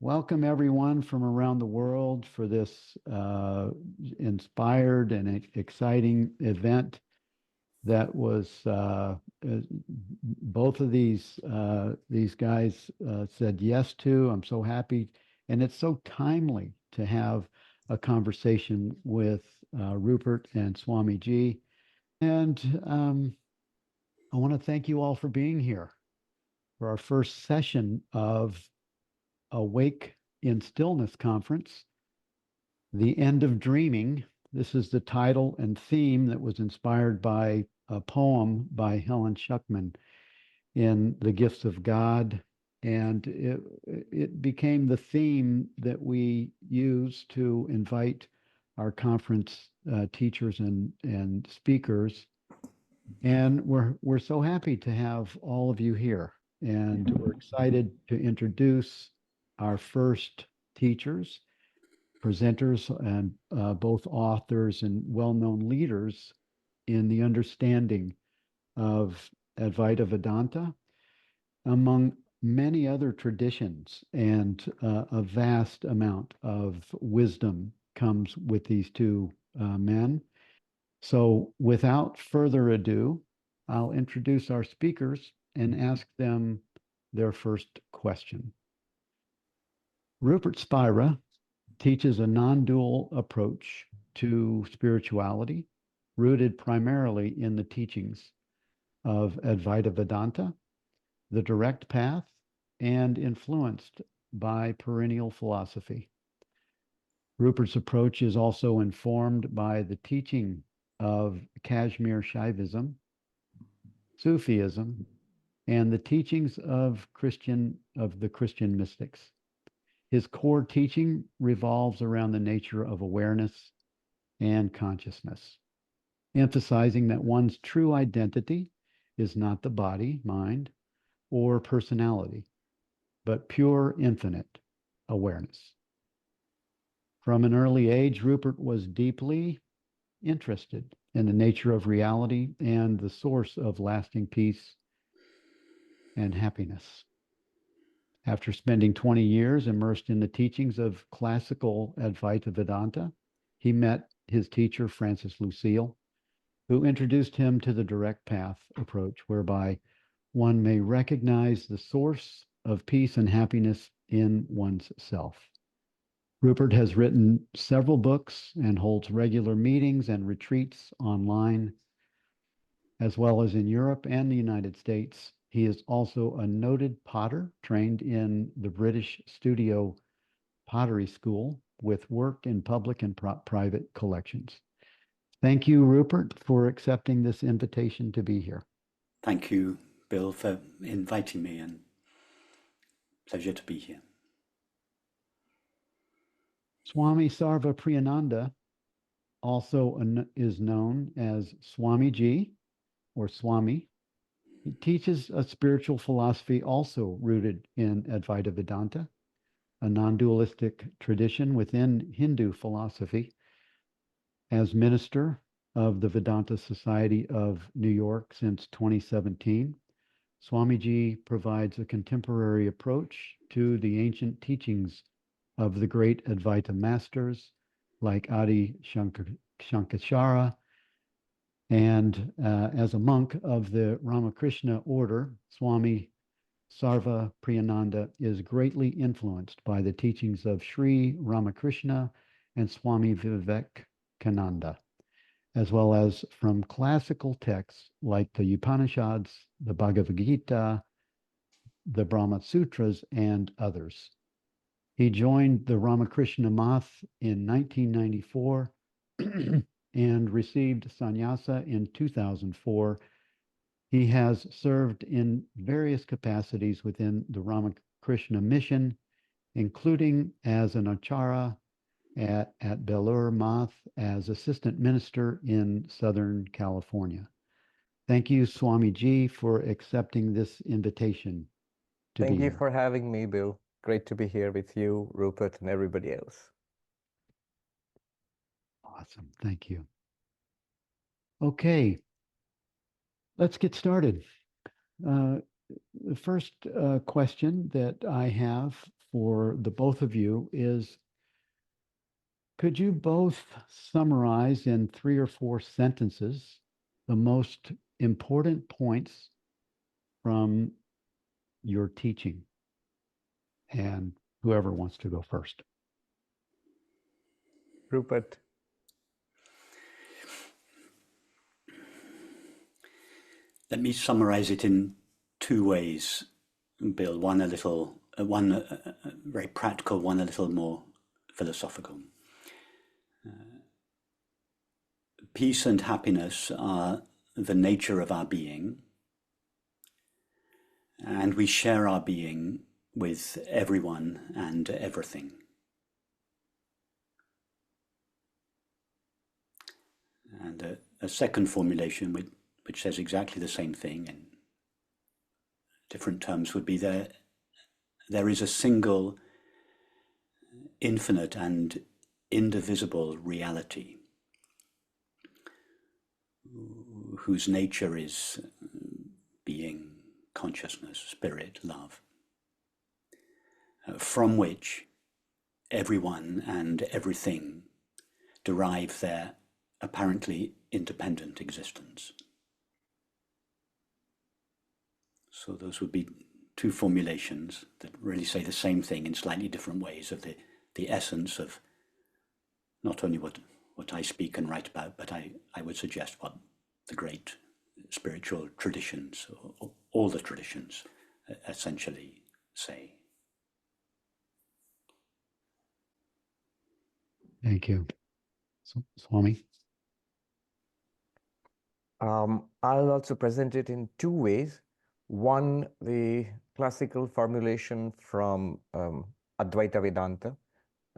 Welcome everyone from around the world for this inspired and exciting event that was both of these guys said yes to. I'm so happy, and it's so timely to have a conversation with Rupert and Swami Ji. And I want to thank you all for being here for our first session of Awake in Stillness conference, The End of Dreaming. This is the title and theme that was inspired by a poem by Helen Schuckman in The Gifts of God. And it became the theme that we use to invite our conference teachers and speakers. And we're so happy to have all of you here. And we're excited to introduce our first teachers, presenters, and both authors and well-known leaders in the understanding of Advaita Vedanta, among many other traditions, and a vast amount of wisdom comes with these two men. So without further ado, I'll introduce our speakers and ask them their first question. Rupert Spira teaches a non-dual approach to spirituality, rooted primarily in the teachings of Advaita Vedanta, the direct path, and influenced by perennial philosophy. Rupert's approach is also informed by the teaching of Kashmir Shaivism, Sufism, and the teachings of the Christian mystics. His core teaching revolves around the nature of awareness and consciousness, emphasizing that one's true identity is not the body, mind, or personality, but pure infinite awareness. From an early age, Rupert was deeply interested in the nature of reality and the source of lasting peace and happiness. After spending 20 years immersed in the teachings of classical Advaita Vedanta, he met his teacher, Francis Lucille, who introduced him to the direct path approach, whereby one may recognize the source of peace and happiness in one's self. Rupert has written several books and holds regular meetings and retreats online, as well as in Europe and the United States. He is also a noted potter trained in the British Studio Pottery School with work in public and private collections. Thank you, Rupert, for accepting this invitation to be here. Thank you, Bill, for inviting me, and pleasure to be here. Swami Sarvapriyananda also is known as Swami Ji or Swami. He teaches a spiritual philosophy also rooted in Advaita Vedanta, a non-dualistic tradition within Hindu philosophy. As minister of the Vedanta Society of New York since 2017, Swamiji provides a contemporary approach to the ancient teachings of the great Advaita masters like Adi Shankara. And as a monk of the Ramakrishna order, Swami Sarvapriyananda is greatly influenced by the teachings of Sri Ramakrishna and Swami Vivekananda, as well as from classical texts like the Upanishads, the Bhagavad Gita, the Brahma Sutras, and others. He joined the Ramakrishna Math in 1994 and received sannyasa in 2004. He has served in various capacities within the Ramakrishna mission, including as an acharya at Belur Math as assistant minister in Southern California. Thank you, Swami Ji, for accepting this invitation to be here. Thank you for having me, Bill. Great to be here with you, Rupert, and everybody else. Awesome. Thank you. Okay, let's get started. The first question that I have for the both of you is, could you both summarize in 3 or 4 sentences the most important points from your teaching? And whoever wants to go first. Rupert. Let me summarize it in 2 ways, Bill. One very practical, one a little more philosophical. Peace and happiness are the nature of our being, and we share our being with everyone and everything. And a second formulation which says exactly the same thing in different terms would be there is a single, infinite and indivisible reality whose nature is being, consciousness, spirit, love, from which everyone and everything derive their apparently independent existence. So those would be 2 formulations that really say the same thing in slightly different ways of the essence of not only what I speak and write about, but I would suggest what the great spiritual traditions, or all the traditions, essentially say. Thank you. Swami? I'll also present it in 2 ways. One, the classical formulation from Advaita Vedanta,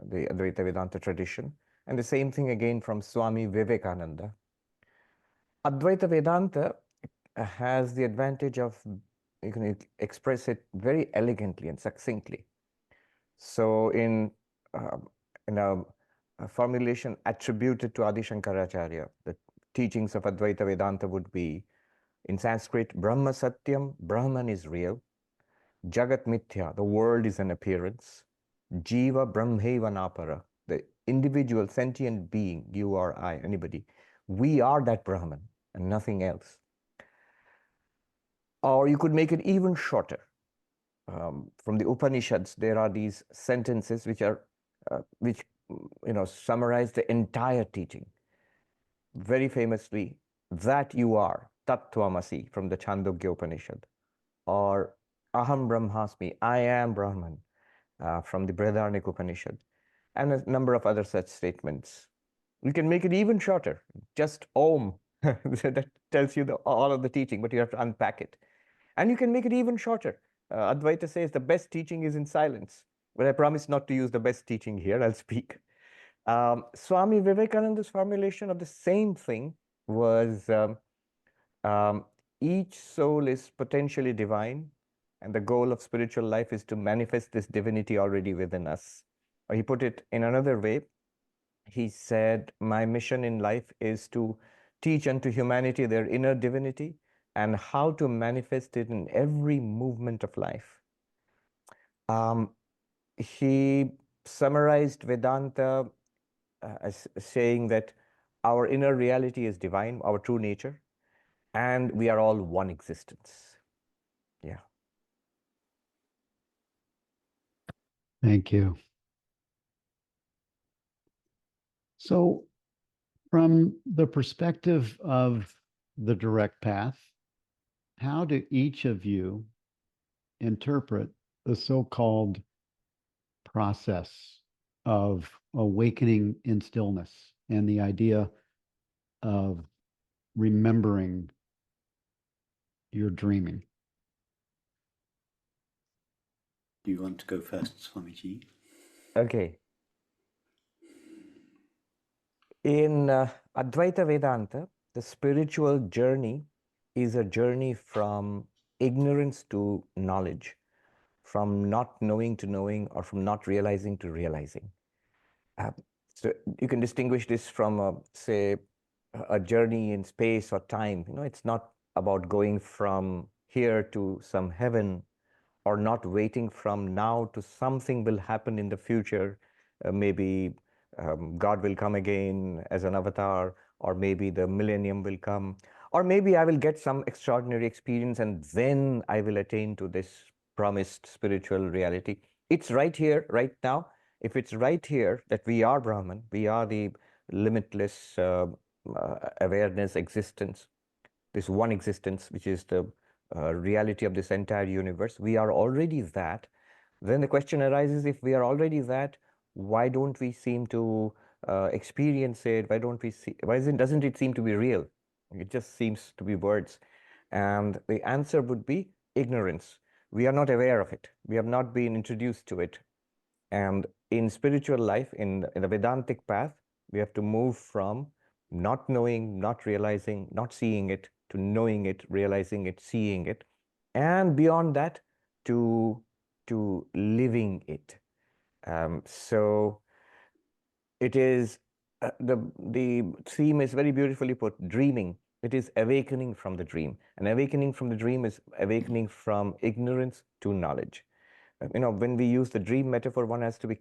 the Advaita Vedanta tradition, and the same thing again from Swami Vivekananda. Advaita Vedanta has the advantage of, you can express it very elegantly and succinctly. So in a formulation attributed to Adi Shankaracharya, the teachings of Advaita Vedanta would be, in Sanskrit, Brahma Satyam, Brahman is real. Jagat Mithya, the world is an appearance. Jiva Brahmeva Napara, the individual sentient being, you or I, anybody, we are that Brahman and nothing else. Or you could make it even shorter. From the Upanishads, there are these sentences which summarize the entire teaching. Very famously, that you are, Tat Tvamasi, from the Chandogya Upanishad, or Aham Brahmasmi, I am Brahman, from the Brihadaranyaka Upanishad, and a number of other such statements. You can make it even shorter, just Om. That tells you all of the teaching, but you have to unpack it. And you can make it even shorter. Advaita says the best teaching is in silence, but I promise not to use the best teaching here. I'll speak. Swami Vivekananda's formulation of the same thing was, each soul is potentially divine, and the goal of spiritual life is to manifest this divinity already within us. Or he put it in another way. He said, my mission in life is to teach unto humanity their inner divinity and how to manifest it in every movement of life. He summarized Vedanta as saying that our inner reality is divine, our true nature, and we are all one existence. Yeah. Thank you. So, from the perspective of the direct path, how do each of you interpret the so-called process of awakening in stillness and the idea of remembering your dreaming? Do you want to go first, Swamiji? Okay. In Advaita Vedanta, the spiritual journey is a journey from ignorance to knowledge, from not knowing to knowing, or from not realizing to realizing. So you can distinguish this from, say, a journey in space or time. It's not about going from here to some heaven or not waiting from now to something will happen in the future. Maybe God will come again as an avatar, or maybe the millennium will come, or maybe I will get some extraordinary experience and then I will attain to this promised spiritual reality. It's right here, right now. If it's right here that we are Brahman, we are the limitless awareness, existence, this one existence, which is the reality of this entire universe, we are already that. Then the question arises, if we are already that, why don't we seem to experience it? Why don't we see, doesn't it seem to be real? It just seems to be words. And the answer would be ignorance. We are not aware of it. We have not been introduced to it. And in spiritual life, in the Vedantic path, we have to move from not knowing, not realizing, not seeing it, to knowing it, realizing it, seeing it, and beyond that, to living it. So it is, the theme is very beautifully put, dreaming. It is awakening from the dream. And awakening from the dream is awakening from ignorance to knowledge. When we use the dream metaphor, one has to be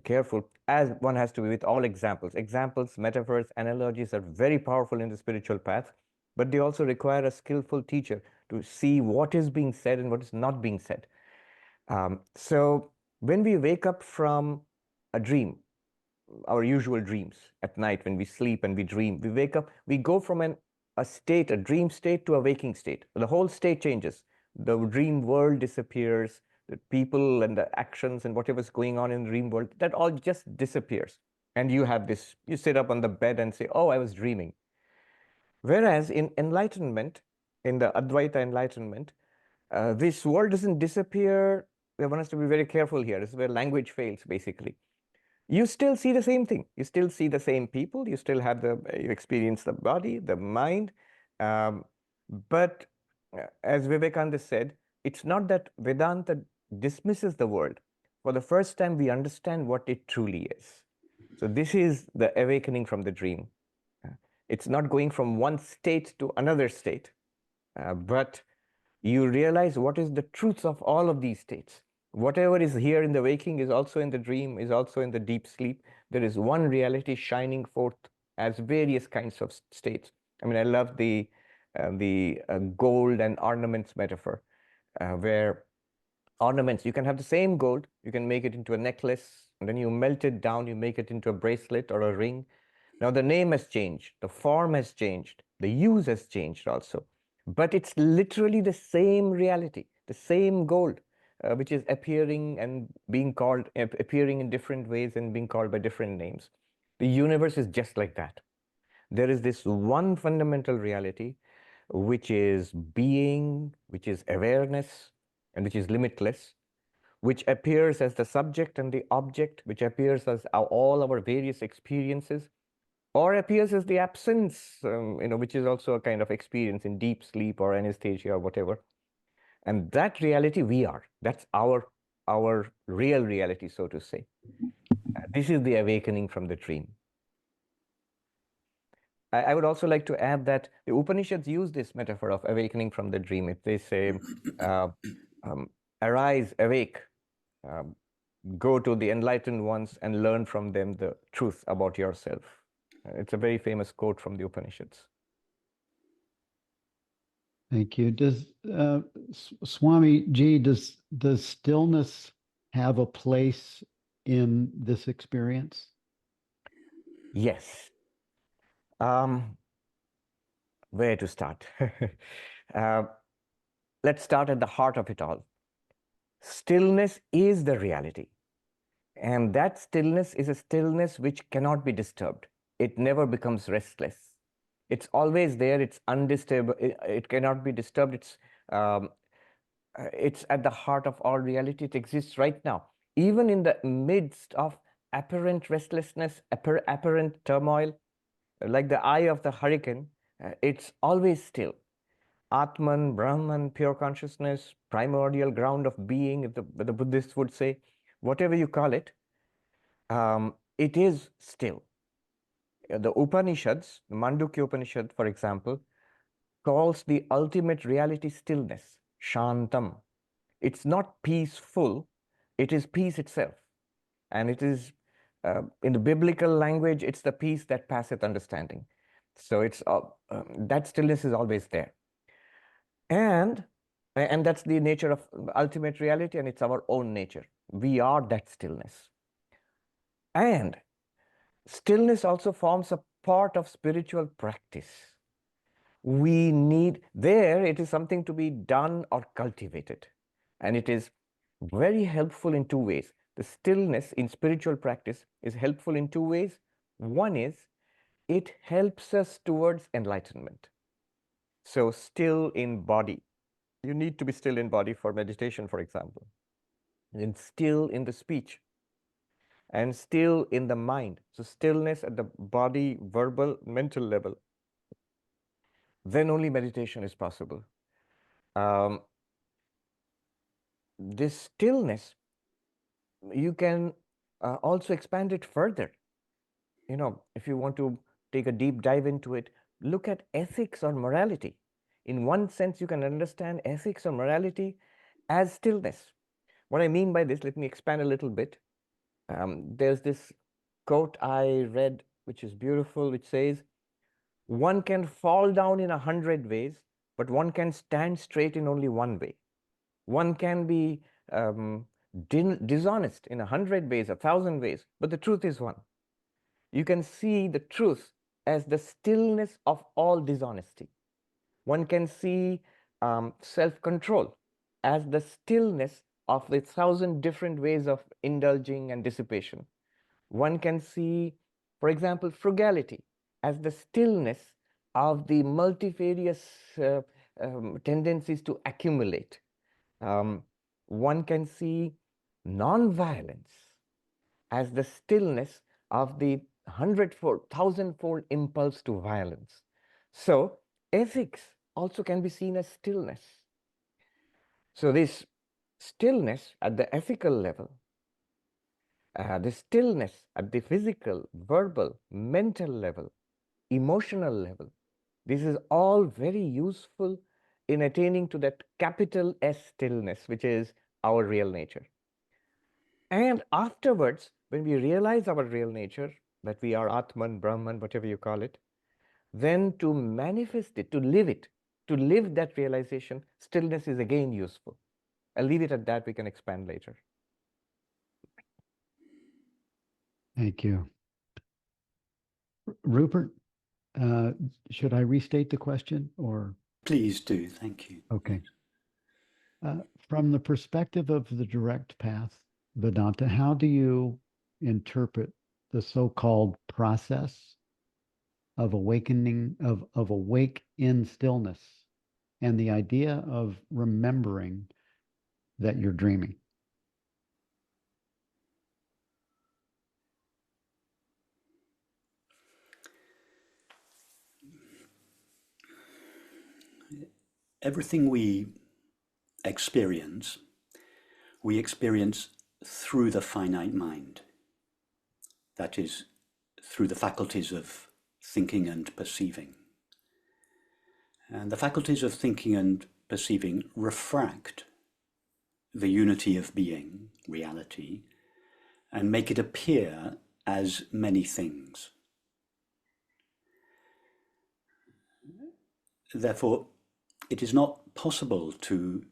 careful, as one has to be with all examples. Examples, metaphors, analogies are very powerful in the spiritual path, but they also require a skillful teacher to see what is being said and what is not being said. So when we wake up from a dream, our usual dreams at night, when we sleep and we dream, we wake up, we go from a dream state to a waking state. The whole state changes. The dream world disappears. The people and the actions and whatever's going on in the dream world, that all just disappears. And you sit up on the bed and say, oh, I was dreaming. Whereas in enlightenment, in the Advaita enlightenment, this world doesn't disappear. One has to be very careful here. This is where language fails, basically. You still see the same thing. You still see the same people. You still have you experience the body, the mind. But as Vivekananda said, it's not that Vedanta dismisses the world. For the first time, we understand what it truly is. So this is the awakening from the dream. It's not going from one state to another state, but you realize what is the truth of all of these states. Whatever is here in the waking is also in the dream, is also in the deep sleep. There is one reality shining forth as various kinds of states. I mean, I love the gold and ornaments metaphor, where ornaments, you can have the same gold, you can make it into a necklace, and then you melt it down, you make it into a bracelet or a ring. Now the name has changed, the form has changed, the use has changed also. But it's literally the same reality, the same gold, which is appearing and being called, appearing in different ways and being called by different names. The universe is just like that. There is this one fundamental reality, which is being, which is awareness, and which is limitless, which appears as the subject and the object, which appears as all our various experiences, or appears as the absence, which is also a kind of experience in deep sleep or anesthesia or whatever. And that reality we are. That's our real reality, so to say. This is the awakening from the dream. I would also like to add that the Upanishads use this metaphor of awakening from the dream. If they say, arise, awake, go to the enlightened ones and learn from them the truth about yourself. It's a very famous quote from the Upanishads. Thank you. Does Swami Ji, does stillness have a place in this experience? Yes. Where to start? Let's start at the heart of it all. Stillness is the reality. And that stillness is a stillness which cannot be disturbed. It never becomes restless. It's always there. It's undisturbed. It cannot be disturbed. It's at the heart of all reality. It exists right now. Even in the midst of apparent restlessness, apparent turmoil, like the eye of the hurricane, it's always still. Atman, Brahman, pure consciousness, primordial ground of being, if the Buddhists would say, whatever you call it, it is still. The Upanishads, the Mandukya Upanishad, for example, calls the ultimate reality stillness, Shantam. It's not peaceful, it is peace itself. And it is, in the biblical language, it's the peace that passeth understanding. So it's that stillness is always there. And that's the nature of ultimate reality, and it's our own nature. We are that stillness. And stillness also forms a part of spiritual practice. We need, there it is something to be done or cultivated. And it is very helpful in two ways. The stillness in spiritual practice is helpful in two ways. One is, it helps us towards enlightenment. So still in body. You need to be still in body for meditation, for example. And still in the speech. And still in the mind. So stillness at the body, verbal, mental level. Then only meditation is possible. This stillness, you can also expand it further. You know, if you want to take a deep dive into it, look at ethics or morality. In one sense, you can understand ethics or morality as stillness. What I mean by this, let me expand a little bit. There's this quote I read, which is beautiful, which says, one can fall down in 100 ways, but one can stand straight in only one way. One can be dishonest in 100 ways, 1,000 ways, but the truth is one. You can see the truth as the stillness of all dishonesty. One can see self-control as the stillness of the 1,000 different ways of indulging and dissipation. One can see, for example, frugality as the stillness of the multifarious tendencies to accumulate. One can see non-violence as the stillness of the 100-fold, 1,000-fold impulse to violence. So ethics also can be seen as stillness. So this stillness at the ethical level, the stillness at the physical, verbal, mental level, emotional level, this is all very useful in attaining to that capital S stillness, which is our real nature. And afterwards, when we realize our real nature, that we are Atman, Brahman, whatever you call it, then to manifest it, to live that realization, stillness is again useful. I'll leave it at that. We can expand later. Thank you. Rupert, should I restate the question or? Please do. Thank you. Okay. From the perspective of the direct path, Vedanta, how do you interpret the so-called process of awakening, of awake in stillness, and the idea of remembering that you're dreaming? Everything we experience through the finite mind. That is, through the faculties of thinking and perceiving. And the faculties of thinking and perceiving refract the unity of being, reality, and make it appear as many things. Therefore, it is not possible to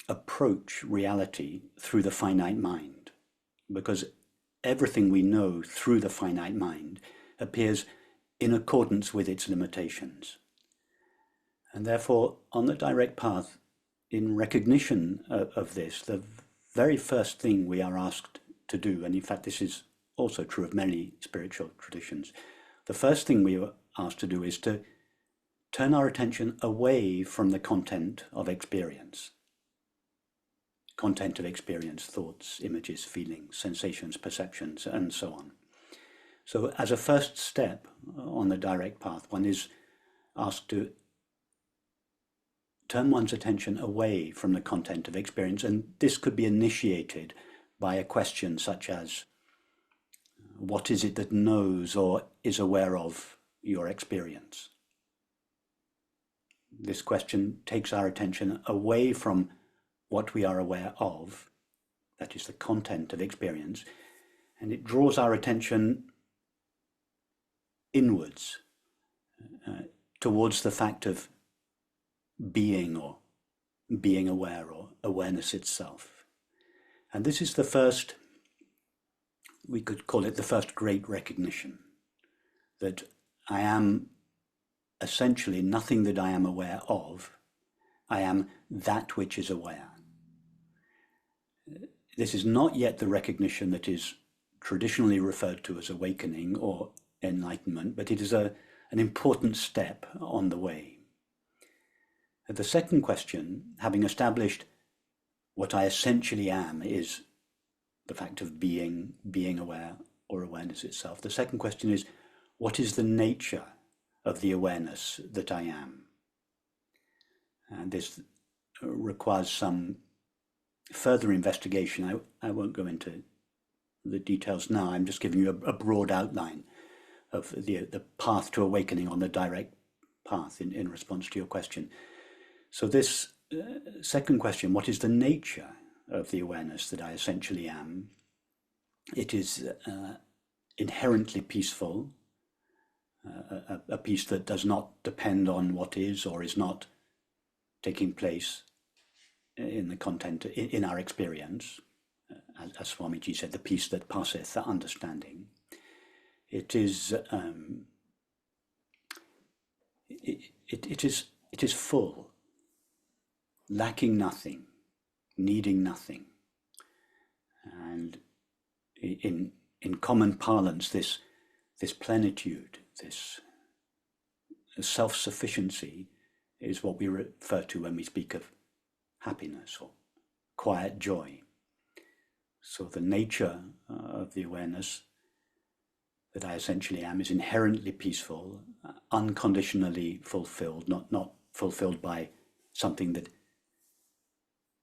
approach reality through the finite mind, because everything we know through the finite mind appears in accordance with its limitations. And therefore, on the direct path, in recognition of this, the very first thing we are asked to do, and in fact this is also true of many spiritual traditions, the first thing we are asked to do is to turn our attention away from the content of experience. Content of experience, thoughts, images, feelings, sensations, perceptions, and so on. So as a first step on the direct path, one is asked to turn one's attention away from the content of experience, and this could be initiated by a question such as, what is it that knows or is aware of your experience? This question takes our attention away from what we are aware of, that is the content of experience, and it draws our attention inwards, towards the fact of being, or being aware, or awareness itself. And this is the first, we could call it the first great recognition, that I am essentially nothing that I am aware of. I am that which is aware. This is not yet the recognition that is traditionally referred to as awakening or enlightenment, but it is an important step on the way. The second question, having established what I essentially am is the fact of being aware, or awareness itself. The second question is, what is the nature of the awareness that I am? And this requires some further investigation. I won't go into the details now. I'm just giving you a broad outline of the path to awakening on the direct path in response to your question. So this second question, what is the nature of the awareness that I essentially am? It is inherently peaceful, a peace that does not depend on what is or is not taking place in the content, in our experience. As Swamiji said, the peace that passeth the understanding. It is it is full, lacking nothing, needing nothing. And in common parlance, this plenitude, this self-sufficiency is what we refer to when we speak of happiness or quiet joy. So the nature of the awareness that I essentially am is inherently peaceful, unconditionally fulfilled, not fulfilled by something that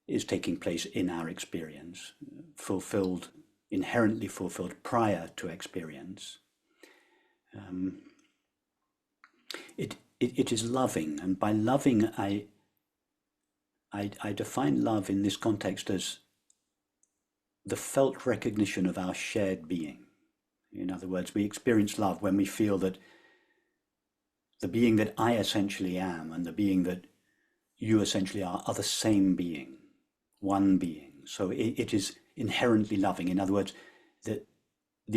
is taking place in our experience, fulfilled, inherently fulfilled prior to experience. It is loving, and by loving I define love in this context as the felt recognition of our shared being. In other words, we experience love when we feel that the being that I essentially am and the being that you essentially are the same being, one being. So it is inherently loving. In other words, the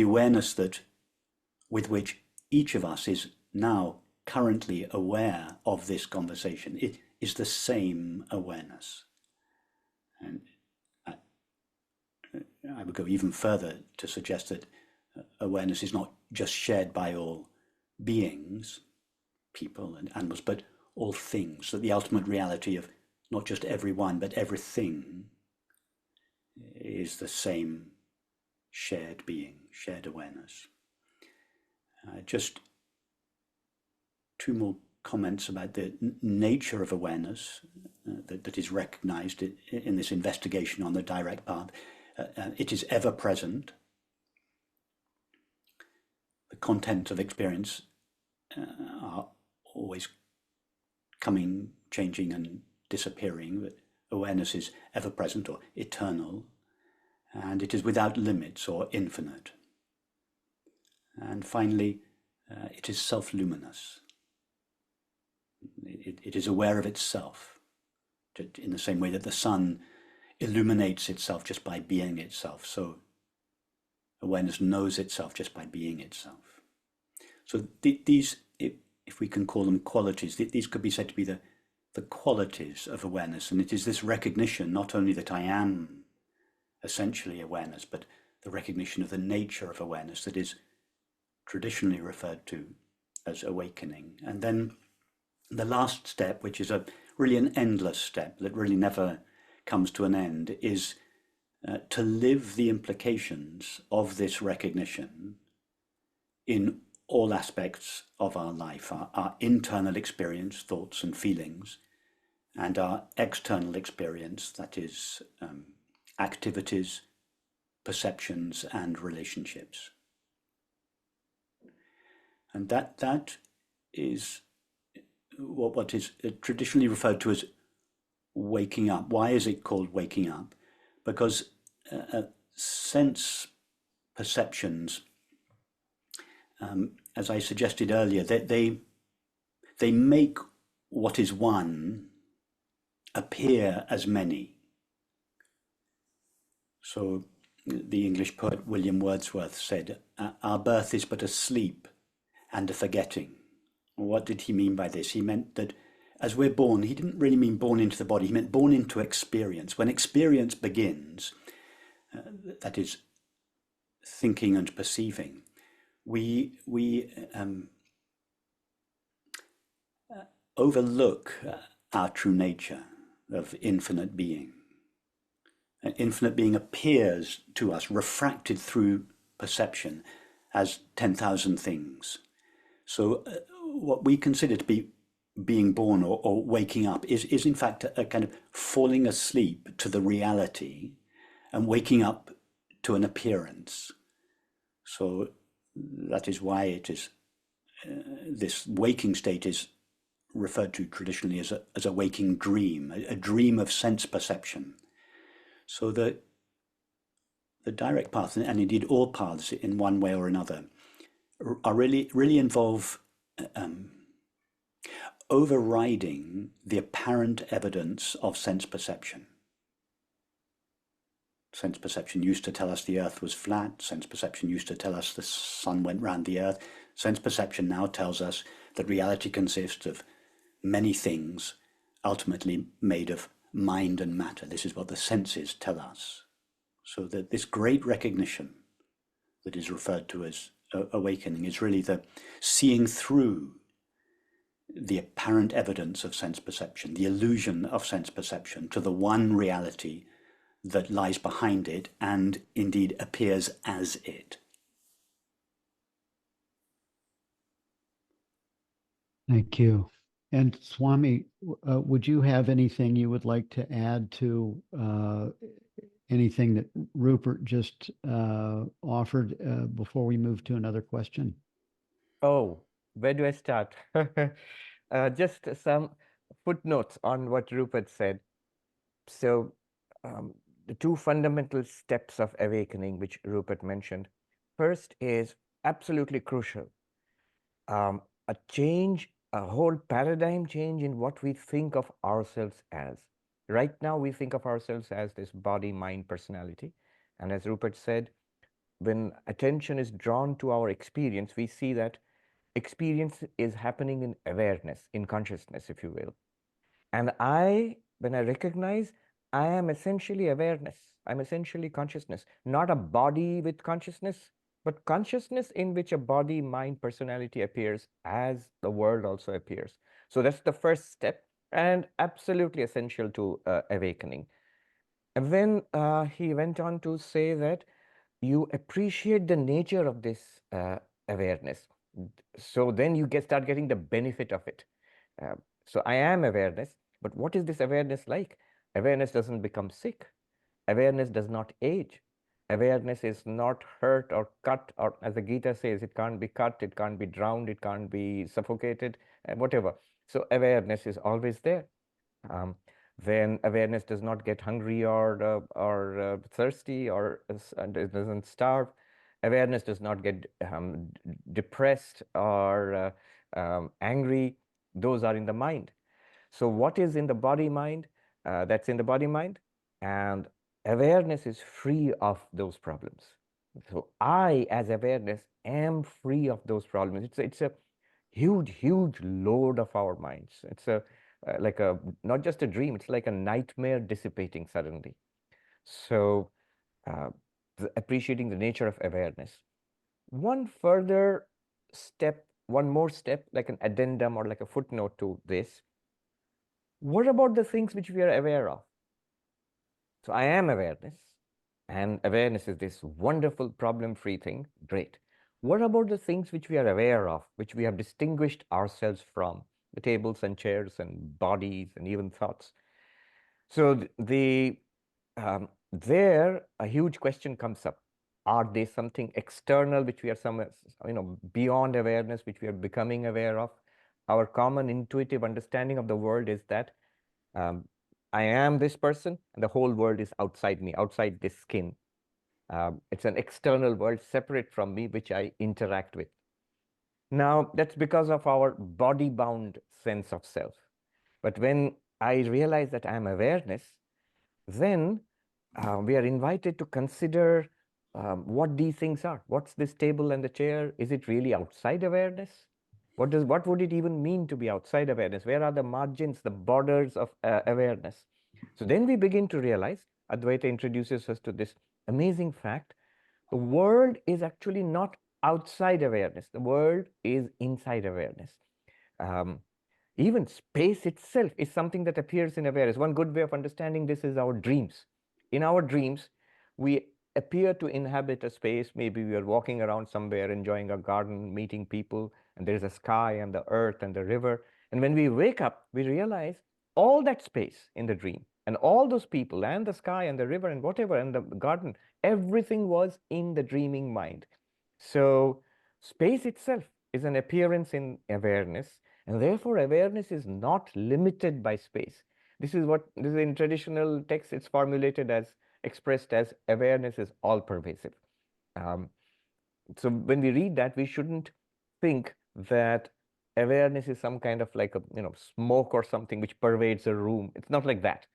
awareness that with which each of us is now currently aware of this conversation, it is the same awareness. And I would go even further to suggest that awareness is not just shared by all beings, people and animals, but all things, that the ultimate reality of not just everyone, but everything is the same shared being, shared awareness. Just two more comments about the nature of awareness that is recognized in this investigation on the direct path. It is ever present. The content of experience are always coming, changing and disappearing, but awareness is ever present or eternal, and it is without limits or infinite. And finally, it is self-luminous. It is aware of itself, in the same way that the sun illuminates itself just by being itself. So awareness knows itself just by being itself. So these, if we can call them qualities, these could be said to be the qualities of awareness. And it is this recognition, not only that I am essentially awareness, but the recognition of the nature of awareness that is traditionally referred to as awakening. And then the last step, which is really an endless step that really never comes to an end, is to live the implications of this recognition in all aspects of our life, our internal experience, thoughts and feelings, and our external experience, that is activities, perceptions and relationships. And that is what is traditionally referred to as waking up. Why is it called waking up? Because sense perceptions, as I suggested earlier, they make what is one appear as many. So the English poet William Wordsworth said, "Our birth is but a sleep and a forgetting." What did he mean by this? He meant that as we're born, he didn't really mean born into the body, he meant born into experience. When experience begins, that is thinking and perceiving, we overlook our true nature of infinite being. Infinite being appears to us, refracted through perception, as 10,000 things. So what we consider to be being born or waking up is in fact a kind of falling asleep to the reality and waking up to an appearance. So that is why it is this waking state is referred to traditionally as a waking dream, a dream of sense perception. So the direct path, and indeed all paths in one way or another, are really involve overriding the apparent evidence of sense perception. Sense perception used to tell us the earth was flat. Sense perception used to tell us the sun went round the earth. Sense perception now tells us that reality consists of many things, ultimately made of mind and matter. This is what the senses tell us. So that this great recognition that is referred to as awakening is really the seeing through the apparent evidence of sense perception, the illusion of sense perception, to the one reality that lies behind it and indeed appears as it. Thank you. And Swami, would you have anything you would like to add to anything that Rupert just offered before we move to another question? Oh, where do I start? Just some footnotes on what Rupert said. So the two fundamental steps of awakening, which Rupert mentioned. First is absolutely crucial. A change, a whole paradigm change in what we think of ourselves as. Right now, we think of ourselves as this body, mind, personality. And as Rupert said, when attention is drawn to our experience, we see that experience is happening in awareness, in consciousness, if you will. And when I recognize, I am essentially awareness. I'm essentially consciousness, not a body with consciousness, but consciousness in which a body, mind, personality appears as the world also appears. So that's the first step and absolutely essential to awakening. And then he went on to say that you appreciate the nature of this awareness. So then you start getting the benefit of it. So I am awareness, but what is this awareness like? Awareness doesn't become sick. Awareness does not age. Awareness is not hurt or cut, or as the Gita says, it can't be cut, it can't be drowned, it can't be suffocated, whatever. So awareness is always there. Then awareness does not get hungry or thirsty or it doesn't starve. Awareness does not get depressed or angry. Those are in the mind. So what is in the body mind? That's in the body mind. And awareness is free of those problems. So I, as awareness, am free of those problems. It's a huge load of our minds. It's like not just a dream, it's like a nightmare dissipating suddenly. So appreciating the nature of awareness. One further step, one more step, like an addendum or like a footnote to this. What about the things which we are aware of? So I am awareness, and awareness is this wonderful problem-free thing. Great. What about the things which we are aware of, which we have distinguished ourselves from? The tables and chairs and bodies and even thoughts. So there a huge question comes up. Are they something external which we are beyond awareness, which we are becoming aware of? Our common intuitive understanding of the world is that I am this person, and the whole world is outside me, outside this skin. It's an external world separate from me, which I interact with. Now, that's because of our body-bound sense of self. But when I realize that I'm awareness, then we are invited to consider what these things are. What's this table and the chair? Is it really outside awareness? What would it even mean to be outside awareness? Where are the margins, the borders of awareness? So then we begin to realize, Advaita introduces us to this amazing fact: the world is actually not outside awareness. The world is inside awareness. Even space itself is something that appears in awareness. One good way of understanding this is our dreams. In our dreams, we appear to inhabit a space. Maybe we are walking around somewhere, enjoying a garden, meeting people, and there's a sky and the earth and the river. And when we wake up, we realize all that space in the dream and all those people and the sky and the river and whatever and the garden, everything was in the dreaming mind. So space itself is an appearance in awareness, and therefore awareness is not limited by space. This is in traditional texts, it's formulated as, expressed as, awareness is all pervasive. So when we read that, we shouldn't think that awareness is some kind of like a smoke or something which pervades a room. It's not like that.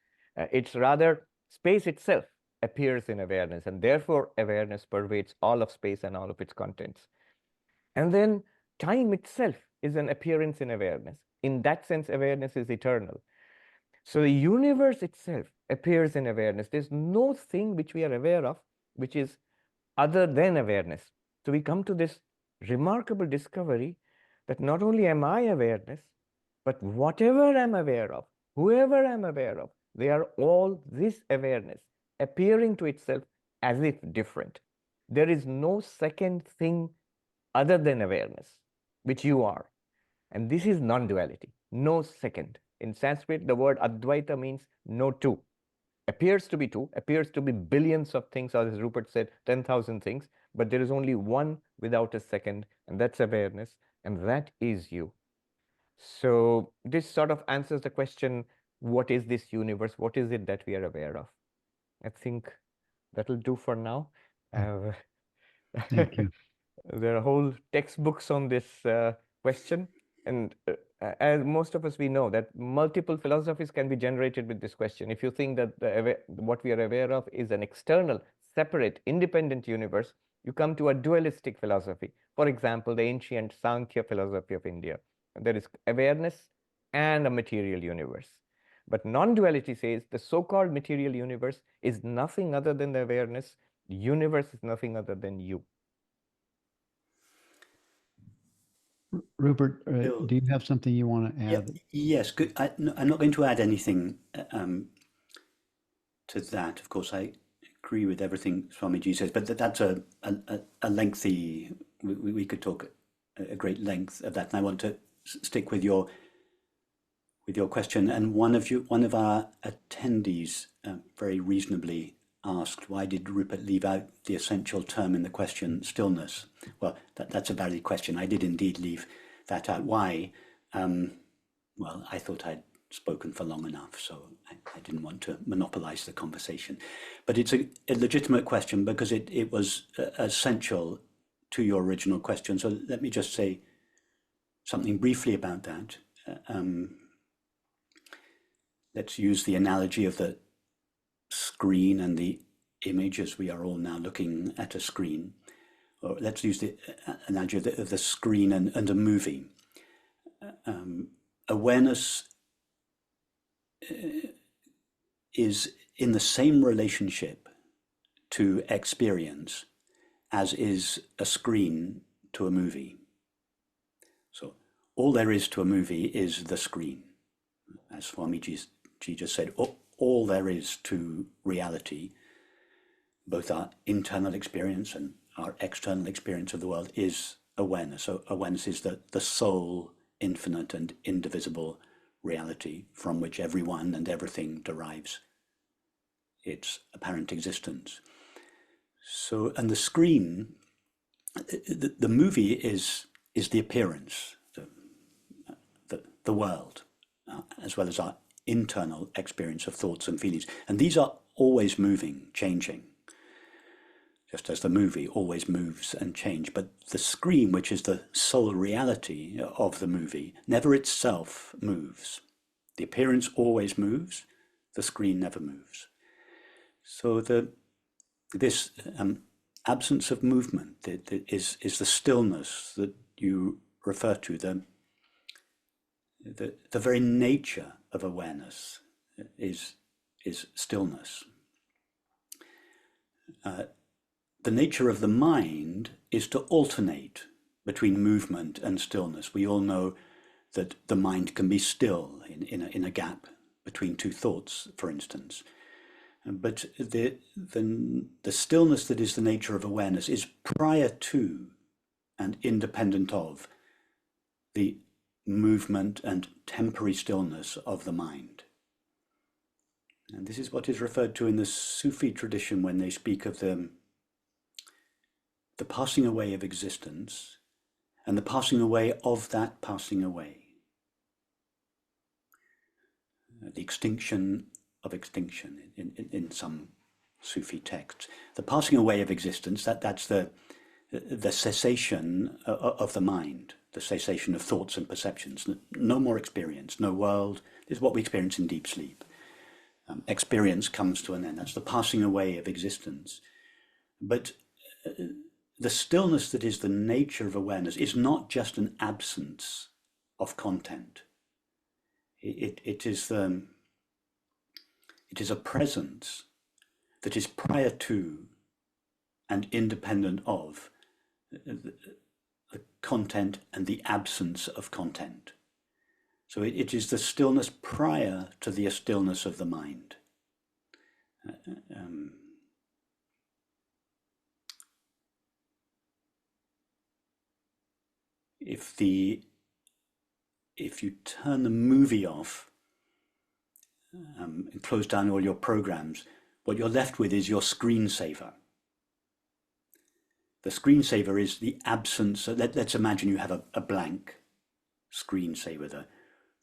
It's rather space itself appears in awareness, and therefore awareness pervades all of space and all of its contents. And then time itself is an appearance in awareness. In that sense, awareness is eternal. So the universe itself appears in awareness. There's no thing which we are aware of which is other than awareness. So we come to this remarkable discovery that not only am I awareness, but whatever I'm aware of, whoever I'm aware of, they are all this awareness appearing to itself as if different. There is no second thing other than awareness, which you are. And this is non-duality, no second. In Sanskrit, the word Advaita means no two. Appears to be two, appears to be billions of things, or as Rupert said, 10,000 things, but there is only one without a second, and that's awareness, and that is you. So this sort of answers the question, what is this universe? What is it that we are aware of? I think that'll do for now. Thank you. There are whole textbooks on this question. And as most of us, we know that multiple philosophies can be generated with this question. If you think that what we are aware of is an external, separate, independent universe, you come to a dualistic philosophy. For example, the ancient Sankhya philosophy of India. There is awareness and a material universe. But non-duality says the so-called material universe is nothing other than the awareness. The universe is nothing other than you. Rupert, do you have something you want to add? Yes, good. I'm not going to add anything to that. Of course, I agree with everything Swamiji says, but that's a lengthy. We could talk a great length of that, and I want to stick with your question. And one of our attendees very reasonably asked, why did Rupert leave out the essential term in the question, stillness? Well, that's a valid question. I did indeed leave that out. Why? Well, I thought I'd spoken for long enough, so I didn't want to monopolize the conversation. But it's a legitimate question because it was essential to your original question. So let me just say something briefly about that. Let's use the analogy of the screen and the image, as we are all now looking at a screen. Or let's use the analogy of the screen and a movie. Awareness is in the same relationship to experience as is a screen to a movie. So all there is to a movie is the screen. As Swamiji just said, all there is to reality, both our internal experience and our external experience of the world, is awareness. So awareness is the sole, infinite and indivisible reality from which everyone and everything derives its apparent existence. So, and the screen, the movie is the appearance, the world, as well as our internal experience of thoughts and feelings. And these are always moving, changing, just as the movie always moves and changes. But the screen, which is the sole reality of the movie, never itself moves. The appearance always moves, the screen never moves. So this absence of movement is the stillness that you refer to. The very nature of awareness is stillness. The nature of the mind is to alternate between movement and stillness. We all know that the mind can be still in a gap between two thoughts, for instance. But the stillness that is the nature of awareness is prior to and independent of the movement and temporary stillness of the mind. And this is what is referred to in the Sufi tradition when they speak of the passing away of existence and the passing away of that passing away. The extinction of extinction in some Sufi texts. The passing away of existence, that's the cessation of the mind, the cessation of thoughts and perceptions. No more experience, no world. This is what we experience in deep sleep. Experience comes to an end. That's the passing away of existence. But the stillness that is the nature of awareness is not just an absence of content. It is a presence that is prior to and independent of the content and the absence of content. So it is the stillness prior to the stillness of the mind. If you turn the movie off and close down all your programs, what you're left with is your screensaver. The screensaver is the absence. Let's imagine you have a blank screensaver,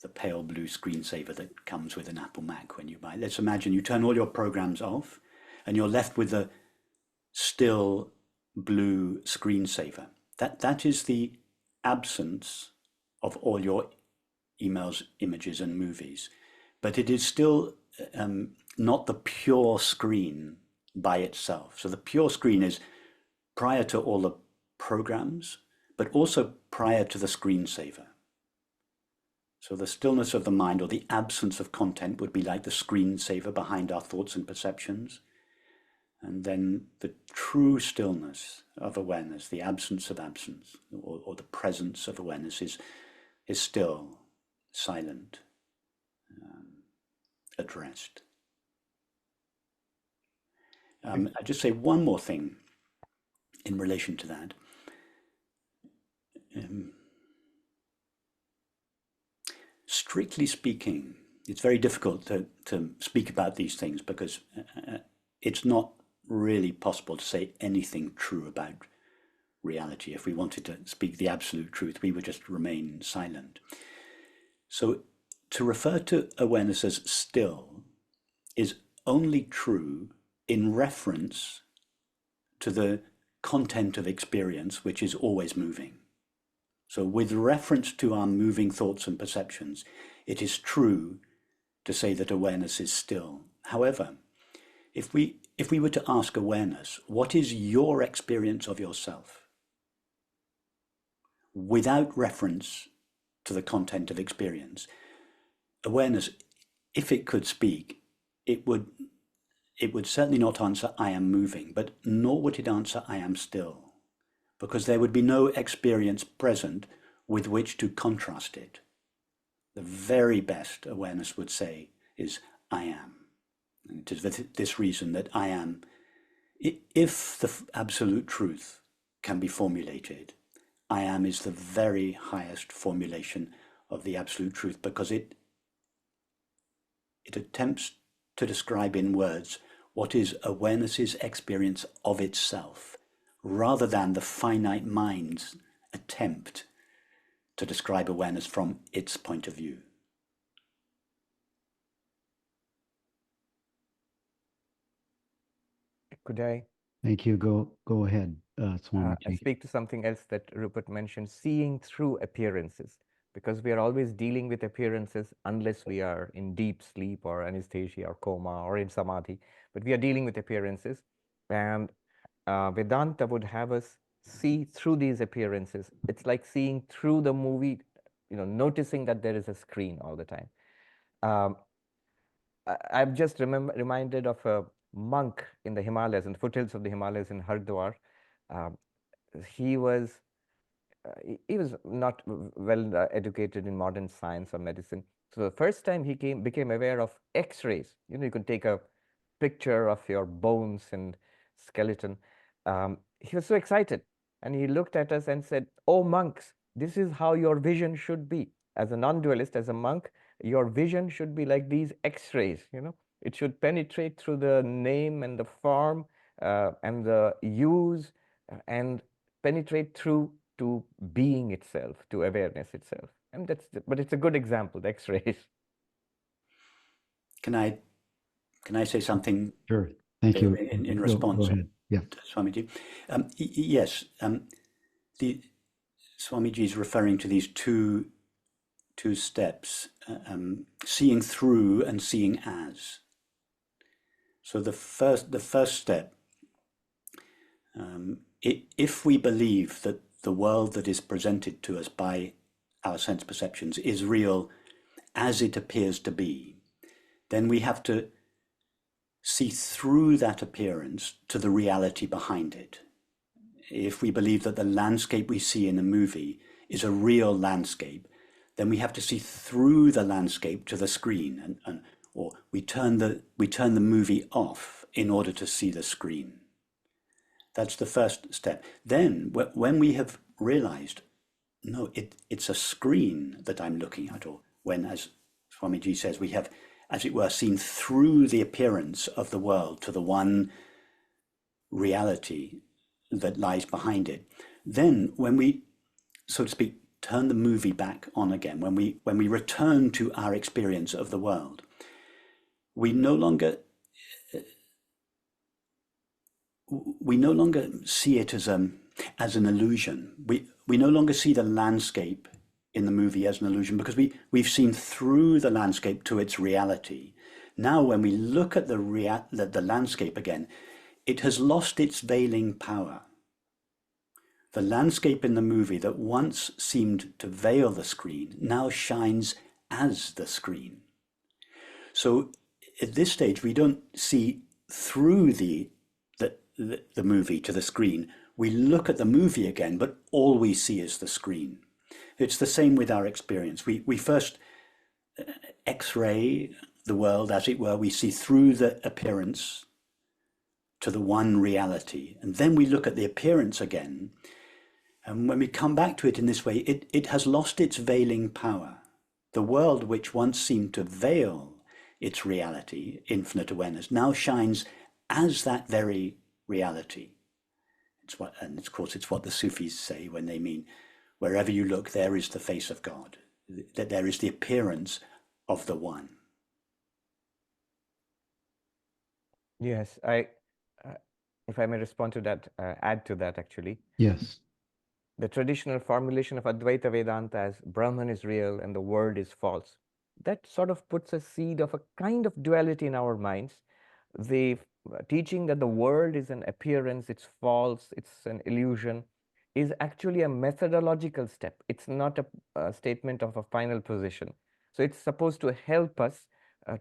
the pale blue screensaver that comes with an Apple Mac when you buy it. Let's imagine you turn all your programs off and you're left with a still blue screensaver. That is the absence of all your emails, images, and movies. But it is still not the pure screen by itself. So the pure screen is prior to all the programs, but also prior to the screensaver. So the stillness of the mind, or the absence of content, would be like the screensaver behind our thoughts and perceptions. And then the true stillness of awareness, the absence of absence, or the presence of awareness is still, silent, at rest. I'll just say one more thing in relation to that. Strictly speaking, it's very difficult to speak about these things because it's not really possible to say anything true about reality. If we wanted to speak the absolute truth, we would just remain silent. So to refer to awareness as still is only true in reference to the content of experience, which is always moving. So with reference to our moving thoughts and perceptions, it is true to say that awareness is still. However, if we were to ask awareness, what is your experience of yourself? Without reference to the content of experience, awareness, if it could speak, it would certainly not answer I am moving, but nor would it answer I am still, because there would be no experience present with which to contrast it. The very best awareness would say is I am. And it is for this reason that I am, if the absolute truth can be formulated, I am is the very highest formulation of the absolute truth, because it attempts to describe in words what is awareness's experience of itself, rather than the finite mind's attempt to describe awareness from its point of view. Could I Thank you. Go ahead, Swamiji. speak to something else that Rupert mentioned, seeing through appearances? Because we are always dealing with appearances unless we are in deep sleep or anesthesia or coma or in samadhi, but we are dealing with appearances. And Vedanta would have us see through these appearances. It's like seeing through the movie, noticing that there is a screen all the time. I'm just reminded of a monk in the Himalayas, in the foothills of the Himalayas in Haridwar. Um, he was not well educated in modern science or medicine. So the first time he became aware of X-rays. You can take a picture of your bones and skeleton. He was so excited, and he looked at us and said, "Oh, monks, this is how your vision should be. As a non-dualist, as a monk, your vision should be like these X-rays. It should penetrate through the name and the form and the use and penetrate through to being itself, to awareness itself." And but it's a good example, the X-rays. Can I say something? Sure. Thank you. In response, go ahead. Yeah, Swamiji. Yes, the Swamiji is referring to these two steps, seeing through and seeing as. So the first step, if we believe that the world that is presented to us by our sense perceptions is real as it appears to be, then we have to see through that appearance to the reality behind it. If we believe that the landscape we see in a movie is a real landscape, then we have to see through the landscape to the screen, or we turn the movie off in order to see the screen. That's the first step. Then, when we have realized, no, it's a screen that I'm looking at, or when, as Swamiji says, we have, as it were, seen through the appearance of the world to the one reality that lies behind it, then when we, so to speak, turn the movie back on again, when we return to our experience of the world, we no longer see it as an illusion. We no longer see the landscape in the movie as an illusion, because we've seen through the landscape to its reality. Now, when we look at the landscape again, it has lost its veiling power. The landscape in the movie that once seemed to veil the screen now shines as the screen. So at this stage, we don't see through the movie to the screen. We look at the movie again, but all we see is the screen. It's the same with our experience. We first X-ray the world, as it were. We see through the appearance to the one reality, and then we look at the appearance again. And when we come back to it in this way, it has lost its veiling power. The world which once seemed to veil its reality, infinite awareness, now shines as that very reality. And of course, it's what the Sufis say when they mean, wherever you look, there is the face of God, that there is the appearance of the one. Yes, if I may respond to that, add to that actually. Yes. The traditional formulation of Advaita Vedanta as Brahman is real and the world is false, that sort of puts a seed of a kind of duality in our minds. The teaching that the world is an appearance, it's false, it's an illusion, is actually a methodological step. It's not a statement of a final position. So it's supposed to help us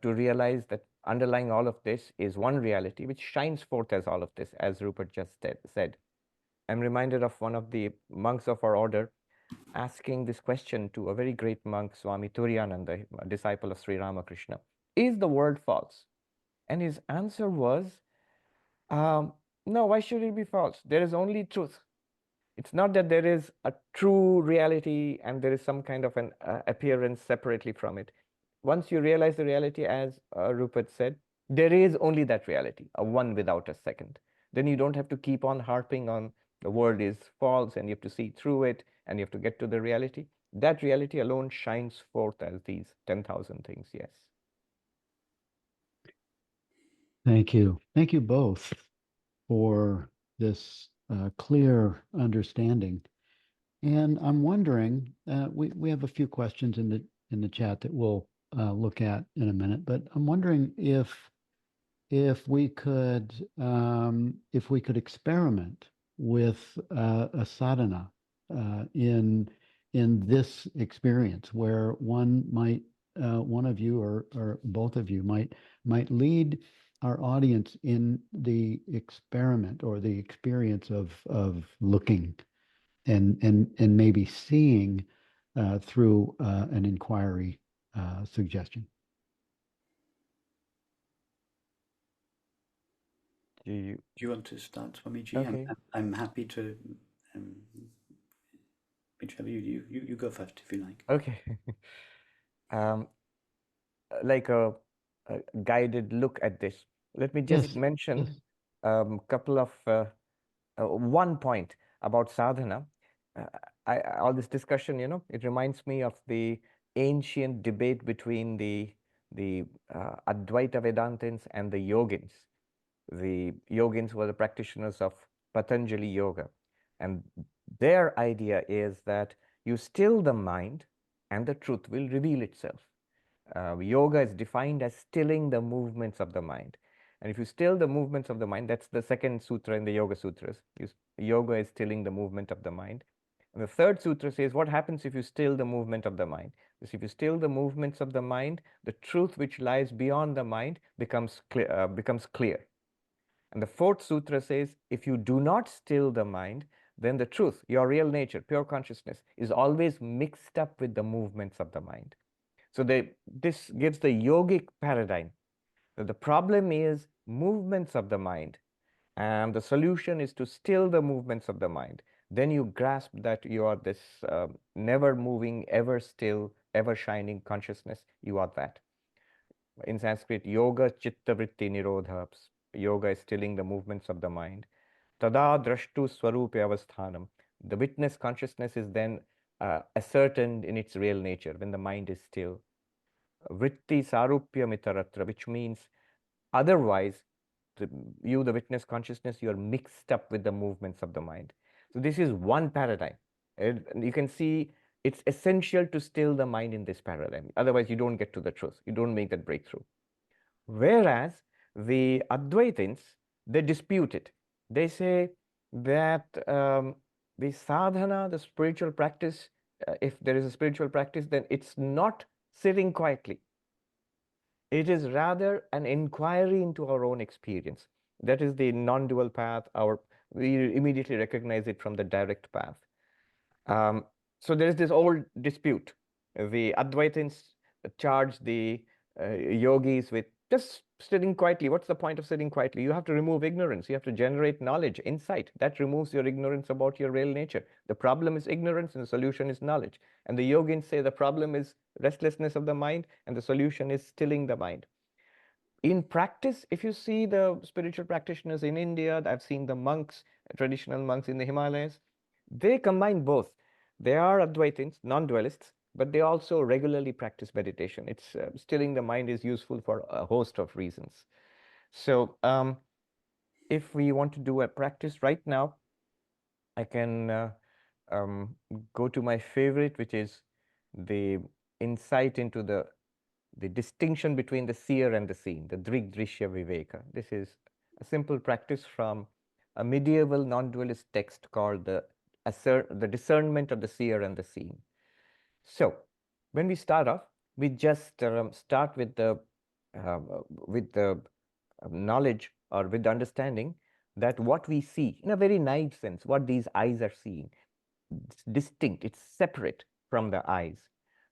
to realize that underlying all of this is one reality which shines forth as all of this, as Rupert just said. I'm reminded of one of the monks of our order asking this question to a very great monk, Swami Turiyananda, a disciple of Sri Ramakrishna. Is the world false? And his answer was, no, why should it be false? There is only truth. It's not that there is a true reality and there is some kind of an appearance separately from it. Once you realize the reality, as Rupert said, there is only that reality, a one without a second. Then you don't have to keep on harping on the world is false and you have to see through it and you have to get to the reality. That reality alone shines forth as these 10,000 things, yes. Thank you. Thank you both. for this clear understanding. And I'm wondering, we have a few questions in the chat that we'll look at in a minute, but I'm wondering if we could experiment with a sadhana in this experience, where one of you or both of you might lead our audience in the experiment or the experience of looking and maybe seeing through an inquiry suggestion. Do you want to start, Swamiji? Okay. I'm happy to. Whichever you go first if you like. Okay. Like a guided look at this. Let me just mention a couple of one point about sadhana. All this discussion, it reminds me of the ancient debate between the Advaita Vedantins and the yogins. The yogins were the practitioners of Patanjali yoga, and their idea is that you still the mind and the truth will reveal itself. Yoga is defined as stilling the movements of the mind. And if you still the movements of the mind, that's the second sutra in the Yoga Sutras. Yoga is stilling the movement of the mind. And the third sutra says, what happens if you still the movement of the mind? Because if you still the movements of the mind, the truth which lies beyond the mind becomes clear. And the fourth sutra says, if you do not still the mind, then the truth, your real nature, pure consciousness, is always mixed up with the movements of the mind. So this gives the yogic paradigm. The problem is movements of the mind, and the solution is to still the movements of the mind. Then you grasp that you are this never moving, ever still, ever shining consciousness. You are that. In Sanskrit, yoga chitta vritti nirodha. Yoga is stilling the movements of the mind. Tada drashtu swarupe avasthanam. The witness consciousness is then ascertained in its real nature when the mind is still. Vritti sarupya mitaratra, which means otherwise, the witness consciousness, you are mixed up with the movements of the mind. So this is one paradigm. And you can see it's essential to still the mind in this paradigm. Otherwise, you don't get to the truth. You don't make that breakthrough. Whereas the Advaitins, they dispute it. They say that the sadhana, the spiritual practice, if there is a spiritual practice, then it's not sitting quietly. It is rather an inquiry into our own experience. That is the non-dual path. We immediately recognize it from the direct path. So there is this old dispute. The Advaitins charge the yogis with just sitting quietly. What's the point of sitting quietly? You have to remove ignorance. You have to generate knowledge, insight. That removes your ignorance about your real nature. The problem is ignorance and the solution is knowledge. And the yogins say the problem is restlessness of the mind and the solution is stilling the mind. In practice, if you see the spiritual practitioners in India, I've seen the monks, traditional monks in the Himalayas, they combine both. They are Advaitins, non-dualists, but they also regularly practice meditation. It's stilling the mind is useful for a host of reasons. So if we want to do a practice right now, I can go to my favorite, which is the insight into the distinction between the seer and the seen, the Drigdrishya Viveka. This is a simple practice from a medieval non-dualist text called the discernment of the seer and the seen. So when we start off, we just start with the knowledge or with the understanding that what we see, in a very naive sense, what these eyes are seeing, it's distinct, it's separate from the eyes.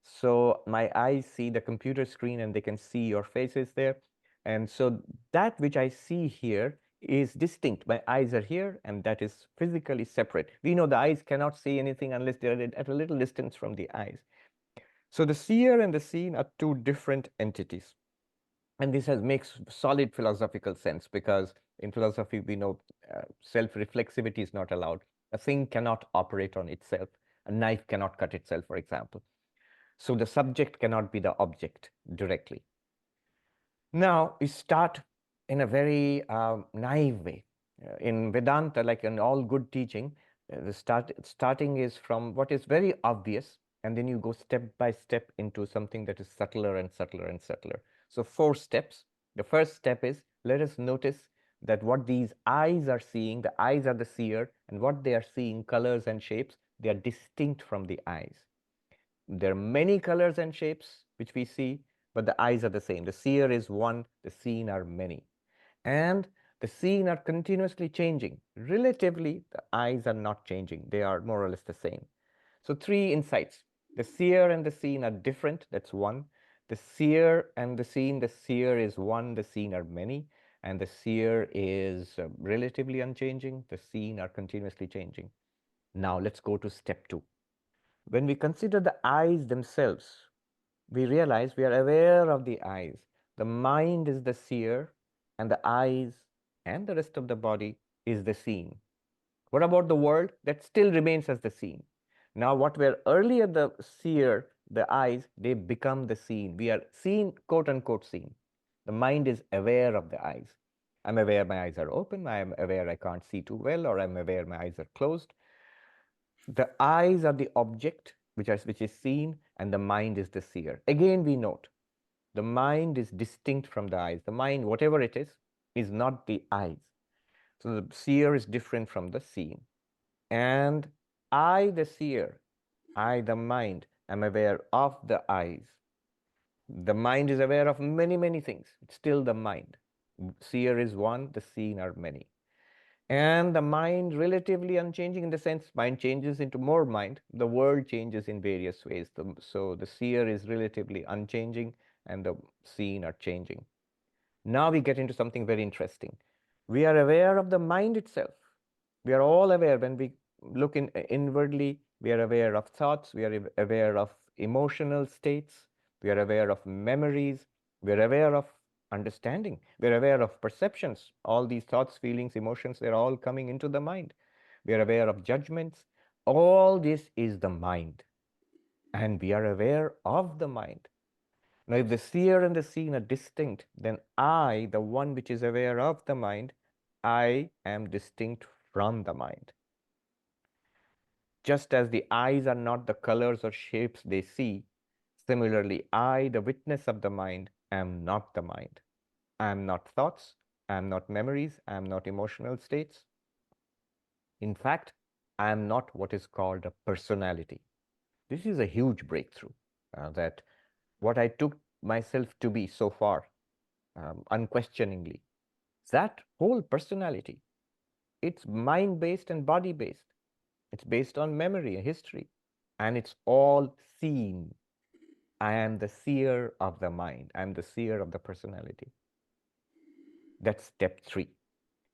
So my eyes see the computer screen and they can see your faces there. And so that which I see here is distinct. My eyes are here and that is physically separate. We know the eyes cannot see anything unless they're at a little distance from the eyes. So the seer and the seen are two different entities. And this makes solid philosophical sense because in philosophy, we know self-reflexivity is not allowed. A thing cannot operate on itself. A knife cannot cut itself, for example. So the subject cannot be the object directly. Now we start in a very naive way. In Vedanta, like in all good teaching, the starting is from what is very obvious, and then you go step by step into something that is subtler and subtler and subtler. So 4 steps. The first step is, let us notice that what these eyes are seeing, the eyes are the seer, and what they are seeing, colors and shapes, they are distinct from the eyes. There are many colors and shapes which we see, but the eyes are the same. The seer is one, the seen are many. And the seen are continuously changing. Relatively, the eyes are not changing. They are more or less the same. So 3 insights. The seer and the seen are different. That's one. The seer and the seen, the seer is one, the seen are many. And the seer is relatively unchanging. The seen are continuously changing. Now let's go to step 2. When we consider the eyes themselves, we realize we are aware of the eyes. The mind is the seer, and the eyes and the rest of the body is the seen. What about the world? That still remains as the seen. Now, what were earlier the seer, the eyes, they become the seen. We are seen, quote unquote, seen. The mind is aware of the eyes. I'm aware my eyes are open. I am aware I can't see too well, or I'm aware my eyes are closed. The eyes are the object which is seen, and the mind is the seer. Again, we note the mind is distinct from the eyes. The mind, whatever it is not the eyes. So the seer is different from the seen. And I, the seer, I, the mind, am aware of the eyes. The mind is aware of many, many things. It's still the mind. Seer is one, the seen are many. And the mind relatively unchanging, in the sense mind changes into more mind. The world changes in various ways. So the seer is relatively unchanging, and the seen are changing. Now we get into something very interesting. We are aware of the mind itself. We are all aware. When we look inwardly, we are aware of thoughts. We are aware of emotional states. We are aware of memories. We are aware of understanding. We're aware of perceptions. All these thoughts, feelings, emotions, they're all coming into the mind. We are aware of judgments. All this is the mind. And we are aware of the mind. Now, if the seer and the seen are distinct, then I, the one which is aware of the mind, I am distinct from the mind. Just as the eyes are not the colors or shapes they see, similarly, I, the witness of the mind, am not the mind. I am not thoughts, I am not memories, I am not emotional states. In fact, I am not what is called a personality. This is a huge breakthrough, that what I took myself to be so far, unquestioningly, that whole personality, it's mind-based and body-based. It's based on memory and history, and it's all seen. I am the seer of the mind. I am the seer of the personality. That's step 3.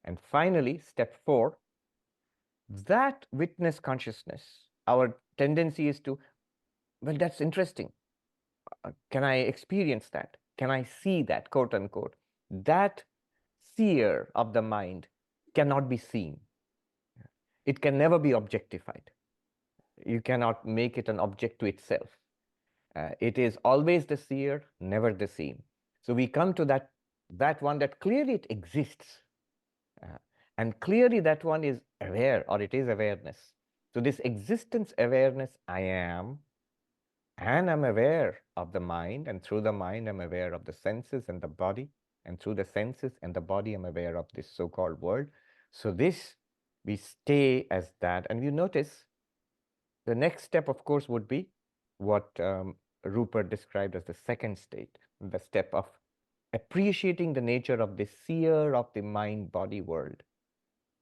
And finally, step 4, that witness consciousness, our tendency is to, well, that's interesting. Can I experience that? Can I see that, quote unquote? That seer of the mind cannot be seen. It can never be objectified. You cannot make it an object to itself. It is always the seer, never the seen. So we come to that one that clearly it exists. And clearly that one is aware, or it is awareness. So this existence awareness, I am, and I'm aware of the mind, and through the mind, I'm aware of the senses and the body, and through the senses and the body, I'm aware of this so-called world. So this, we stay as that. And you notice the next step, of course, would be what Rupert described as the second state, the step of appreciating the nature of the seer of the mind-body world,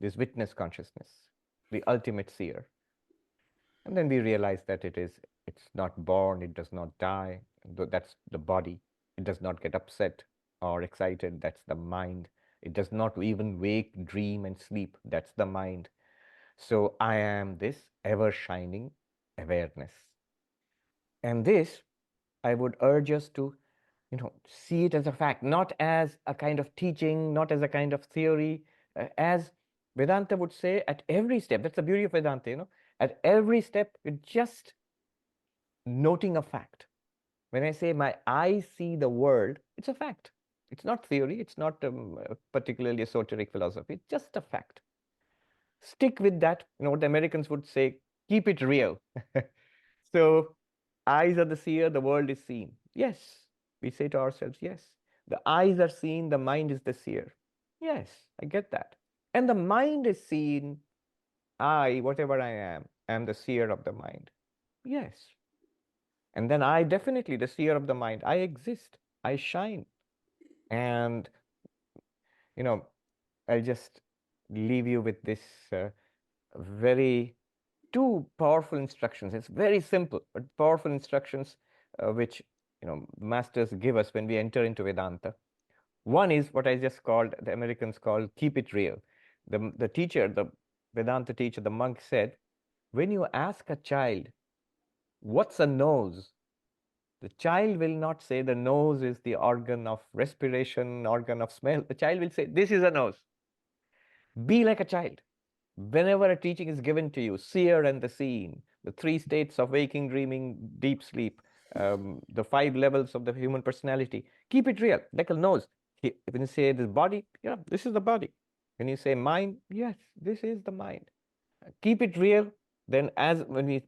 this witness consciousness, the ultimate seer. And then we realize that it's not born, it does not die. That's the body. It does not get upset or excited. That's the mind. It does not even wake, dream, and sleep. That's the mind. So I am this ever-shining awareness. And this, I would urge us to, see it as a fact, not as a kind of teaching, not as a kind of theory, as Vedanta would say at every step. That's the beauty of Vedanta, at every step, you're just noting a fact. When I say my eyes see the world, it's a fact. It's not theory. It's not particularly esoteric philosophy. It's just a fact. Stick with that. You know what the Americans would say, keep it real. So eyes are the seer, the world is seen. Yes, we say to ourselves, yes. The eyes are seen, the mind is the seer. Yes, I get that. And the mind is seen, I, whatever I am the seer of the mind. Yes. And then I definitely, the seer of the mind, I exist, I shine. And, you know, I'll just leave you with this very two powerful instructions. It's very simple, but powerful instructions which, you know, masters give us when we enter into Vedanta. One is what I just called, the Americans call, keep it real. The teacher, the Vedanta teacher, the monk said, when you ask a child, what's a nose? The child will not say the nose is the organ of respiration, organ of smell. The child will say, this is a nose. Be like a child. Whenever a teaching is given to you, seer and the seen, the three states of waking, dreaming, deep sleep, the 5 levels of the human personality, keep it real, like a nose. When you say this body, yeah, this is the body. When you say mind, yes, this is the mind. Keep it real. Then when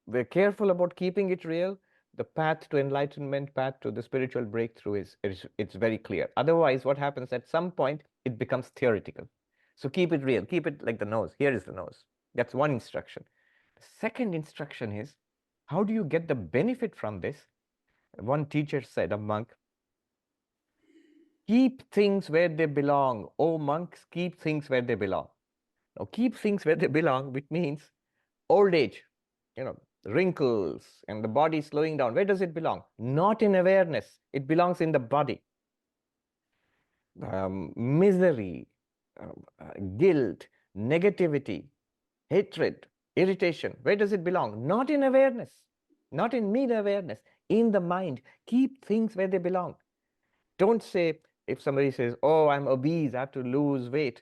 we're careful about keeping it real, the path to enlightenment, path to the spiritual breakthrough it's very clear. Otherwise, what happens at some point, it becomes theoretical. So keep it real, keep it like the nose. Here is the nose. That's one instruction. The second instruction is, how do you get the benefit from this? One teacher said, a monk, keep things where they belong. Oh, monks, keep things where they belong. Now, keep things where they belong, which means old age, you know, wrinkles and the body slowing down. Where does it belong? Not in awareness. It belongs in the body. Misery, guilt, negativity, hatred, irritation. Where does it belong? Not in awareness, not in mid-awareness, in the mind. Keep things where they belong. Don't say, if somebody says, oh, I'm obese, I have to lose weight.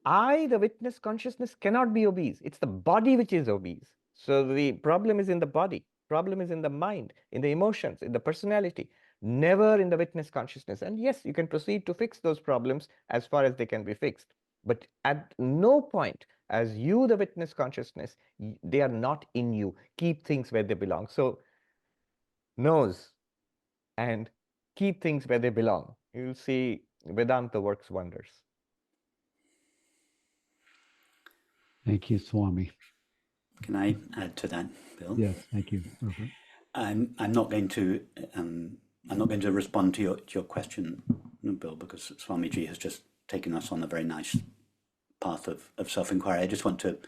I, the witness consciousness, cannot be obese. It's the body which is obese. So the problem is in the body. Problem is in the mind, in the emotions, in the personality, never in the witness consciousness. And yes, you can proceed to fix those problems as far as they can be fixed. But at no point, as you, the witness consciousness, they are not in you. Keep things where they belong. So nose and keep things where they belong. You'll see Vedanta works wonders. Thank you, Swami. Can I add to that, Bill? Yes, thank you, Rupert. I'm not going to respond to your question, Bill, because Swamiji has just taken us on a very nice path of self-inquiry. I just want to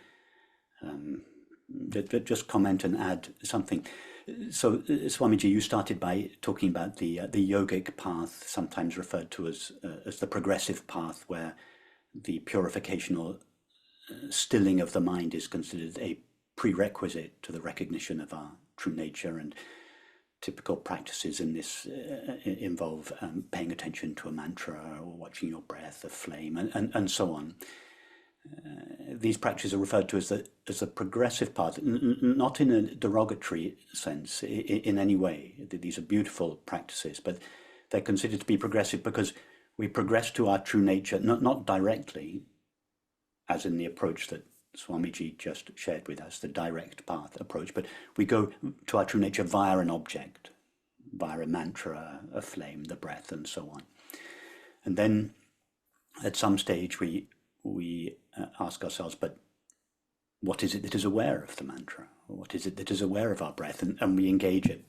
just comment and add something. So, Swamiji, you started by talking about the yogic path, sometimes referred to as the progressive path, where the purification or stilling of the mind is considered a prerequisite to the recognition of our true nature, and typical practices in this involve paying attention to a mantra or watching your breath, a flame, and so on. These practices are referred to as the progressive path, not in a derogatory sense in any way. These are beautiful practices, but they're considered to be progressive because we progress to our true nature, not directly, as in the approach that Swamiji just shared with us, the direct path approach, but we go to our true nature via an object, via a mantra, a flame, the breath, and so on. And then at some stage we ask ourselves, but what is it that is aware of the mantra? Or what is it that is aware of our breath? And we engage it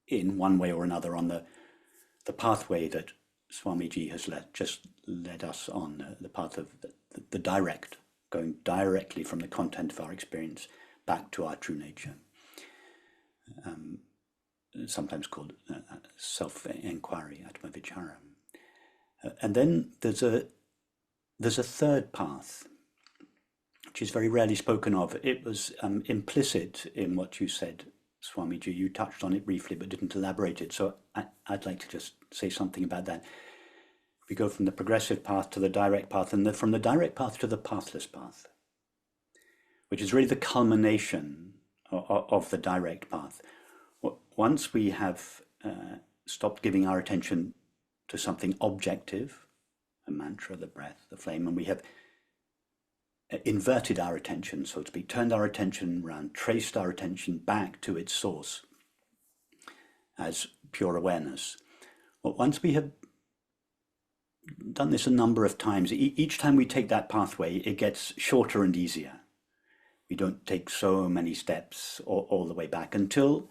in one way or another on the pathway that Swamiji has just led us on, the path of the direct, going directly from the content of our experience back to our true nature, sometimes called self-inquiry, atma-vichara. And then there's a third path, which is very rarely spoken of. It was implicit in what you said, Swamiji. You touched on it briefly, but didn't elaborate it. So I'd like to just say something about that. We go from the progressive path to the direct path, and from the direct path to the pathless path, which is really the culmination of the direct path. Once we have stopped giving our attention to something objective, a mantra, the breath, the flame, and we have inverted our attention, so to speak, turned our attention around, traced our attention back to its source as pure awareness. Well, once we have done this a number of times, each time we take that pathway, it gets shorter and easier. We don't take so many steps all the way back until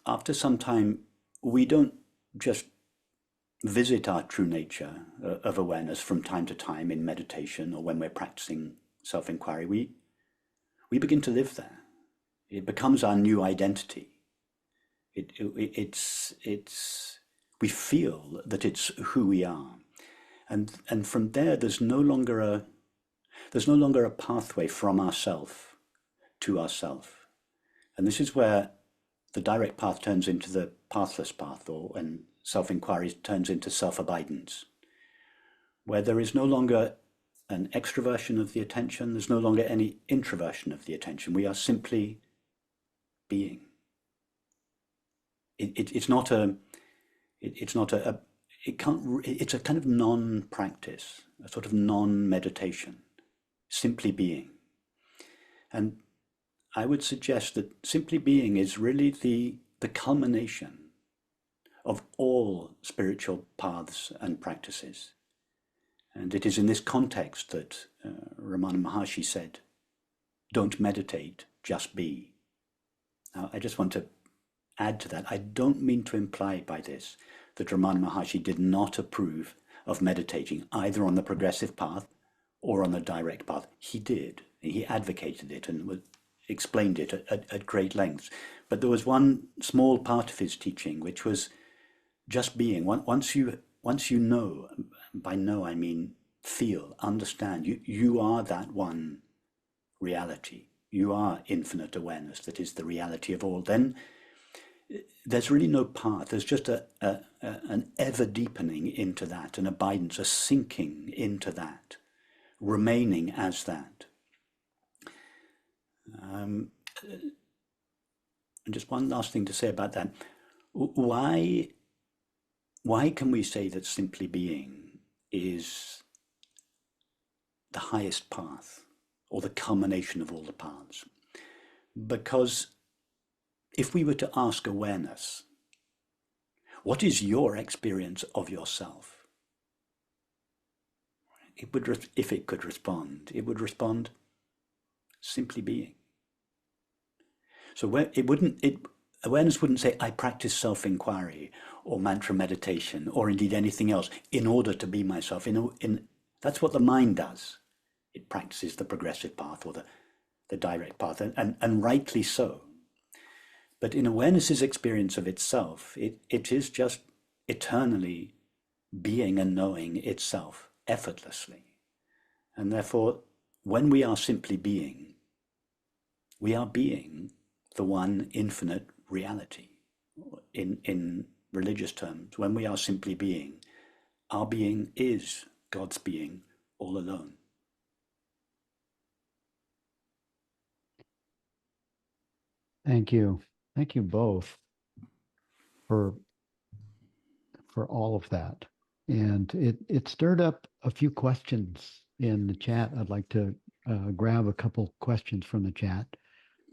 after some time, we don't just visit our true nature of awareness from time to time in meditation or when we're practicing self-inquiry. We begin to live there. It becomes our new identity. We feel that it's who we are, and from there there's no longer a pathway from ourself to ourself, and this is where the direct path turns into the pathless path, or when self-inquiry turns into self-abidance, where there is no longer an extroversion of the attention, there's no longer any introversion of the attention. We are simply being. It's a kind of non-practice, a sort of non-meditation, simply being. And I would suggest that simply being is really the culmination of all spiritual paths and practices. And it is in this context that Ramana Maharshi said, don't meditate, just be. Now, I just want to add to that. I don't mean to imply by this that Ramana Maharshi did not approve of meditating either on the progressive path or on the direct path. He did. He advocated it and explained it at great lengths. But there was one small part of his teaching which was just being. Once you know, by know I mean feel, understand, you are that one reality. You are infinite awareness that is the reality of all. Then there's really no path. There's just an ever deepening into that, an abidance, a sinking into that, remaining as that. And just one last thing to say about that. Why can we say that simply being is the highest path, or the culmination of all the paths? Because if we were to ask awareness, what is your experience of yourself? It would, if it could respond, it would respond simply being. So awareness wouldn't say, I practice self-inquiry or mantra meditation or indeed anything else in order to be myself. That's what the mind does. It practices the progressive path or the direct path, and rightly so. But in awareness's experience of itself, it is just eternally being and knowing itself effortlessly. And therefore, when we are simply being, we are being the one infinite reality. In religious terms, when we are simply being, our being is God's being all alone. Thank you. Thank you both for all of that. And it stirred up a few questions in the chat. I'd like to grab a couple questions from the chat.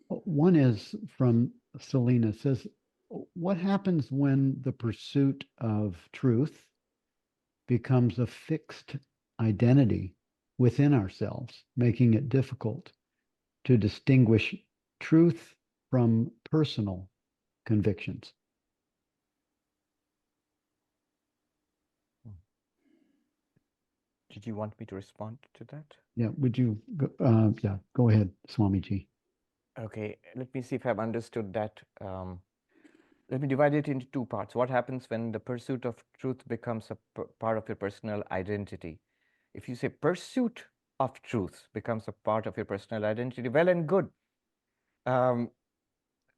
One is from Selena. It says, what happens when the pursuit of truth becomes a fixed identity within ourselves, making it difficult to distinguish truth from personal convictions? Did you want me to respond to that? Yeah, would you go, go ahead, Swamiji. Okay, let me see if I've understood that. Let me divide it into two parts. What happens when the pursuit of truth becomes a part of your personal identity? If you say pursuit of truth becomes a part of your personal identity, well and good.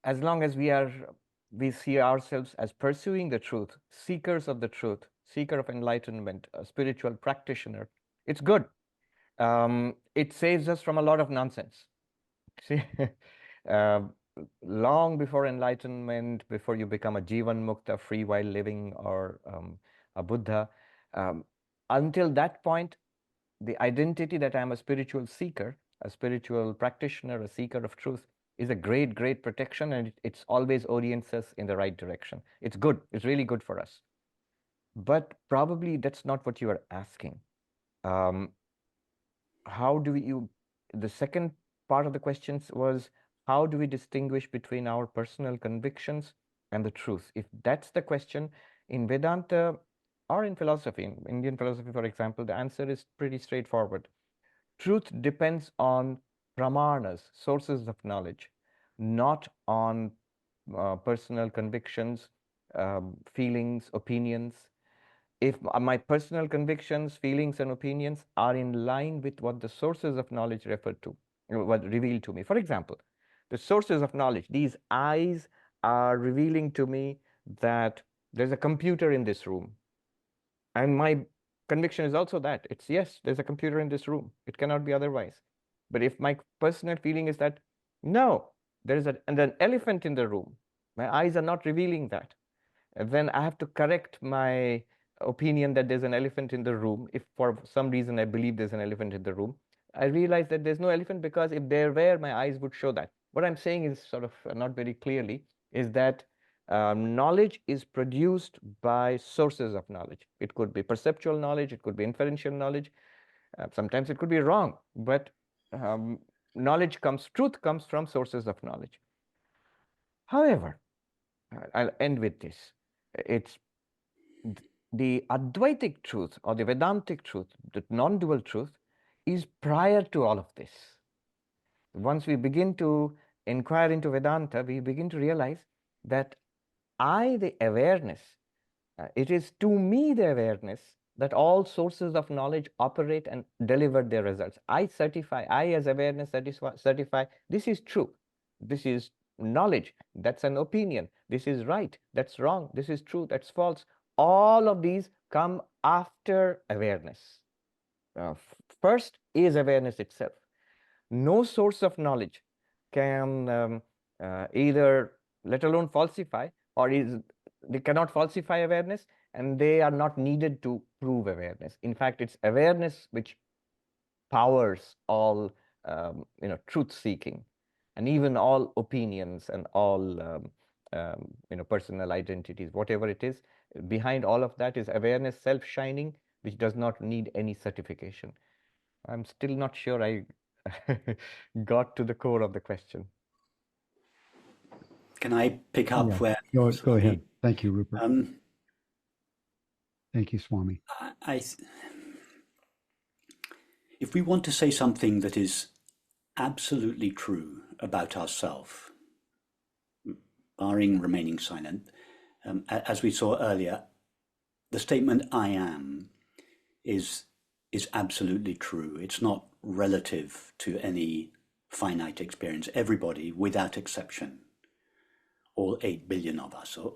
As long as we see ourselves as pursuing the truth, seekers of the truth, seeker of enlightenment, a spiritual practitioner, it's good. It saves us from a lot of nonsense. See, long before enlightenment, before you become a Jivan Mukta, free while living, or a Buddha, until that point, the identity that I'm a spiritual seeker, a spiritual practitioner, a seeker of truth, is a great, great protection, and it's always orients us in the right direction. It's good. It's really good for us. But probably that's not what you are asking. How do you, the second part of the questions was, how do we distinguish between our personal convictions and the truth? If that's the question, in Vedanta or in philosophy, in Indian philosophy, for example, the answer is pretty straightforward. Truth depends on pramanas, sources of knowledge, not on personal convictions, feelings, opinions. If my personal convictions, feelings, and opinions are in line with what the sources of knowledge refer to, what reveal to me. For example, the sources of knowledge, these eyes are revealing to me that there's a computer in this room. And my conviction is also that it's, yes, there's a computer in this room. It cannot be otherwise. But if my personal feeling is that, no, there's an elephant in the room, my eyes are not revealing that, and then I have to correct my opinion that there's an elephant in the room. If for some reason I believe there's an elephant in the room, I realize that there's no elephant, because if there were, my eyes would show that. What I'm saying is sort of not very clearly, is that knowledge is produced by sources of knowledge. It could be perceptual knowledge, it could be inferential knowledge, sometimes it could be wrong, but truth comes from sources of knowledge. However, I'll end with this. It's the Advaitic truth, or the Vedantic truth, the non-dual truth, is prior to all of this. Once we begin to inquire into Vedanta, we begin to realize that the awareness, it is to me the awareness that all sources of knowledge operate and deliver their results. I as awareness certify, this is true, this is knowledge, that's an opinion, this is right, that's wrong, this is true, that's false. All of these come after awareness. First is awareness itself. No source of knowledge can either, let alone falsify, or they cannot falsify awareness, and they are not needed to prove awareness. In fact, it's awareness which powers all truth seeking, and even all opinions and all personal identities, whatever it is. Behind all of that is awareness, self-shining, which does not need any certification. I'm still not sure I got to the core of the question. Can I pick up where... Go ahead. Thank you, Rupert. Thank you, Swami. If we want to say something that is absolutely true about ourselves, barring remaining silent, as we saw earlier, the statement "I am" is absolutely true. It's not relative to any finite experience. Everybody, without exception, all 8 billion of us, or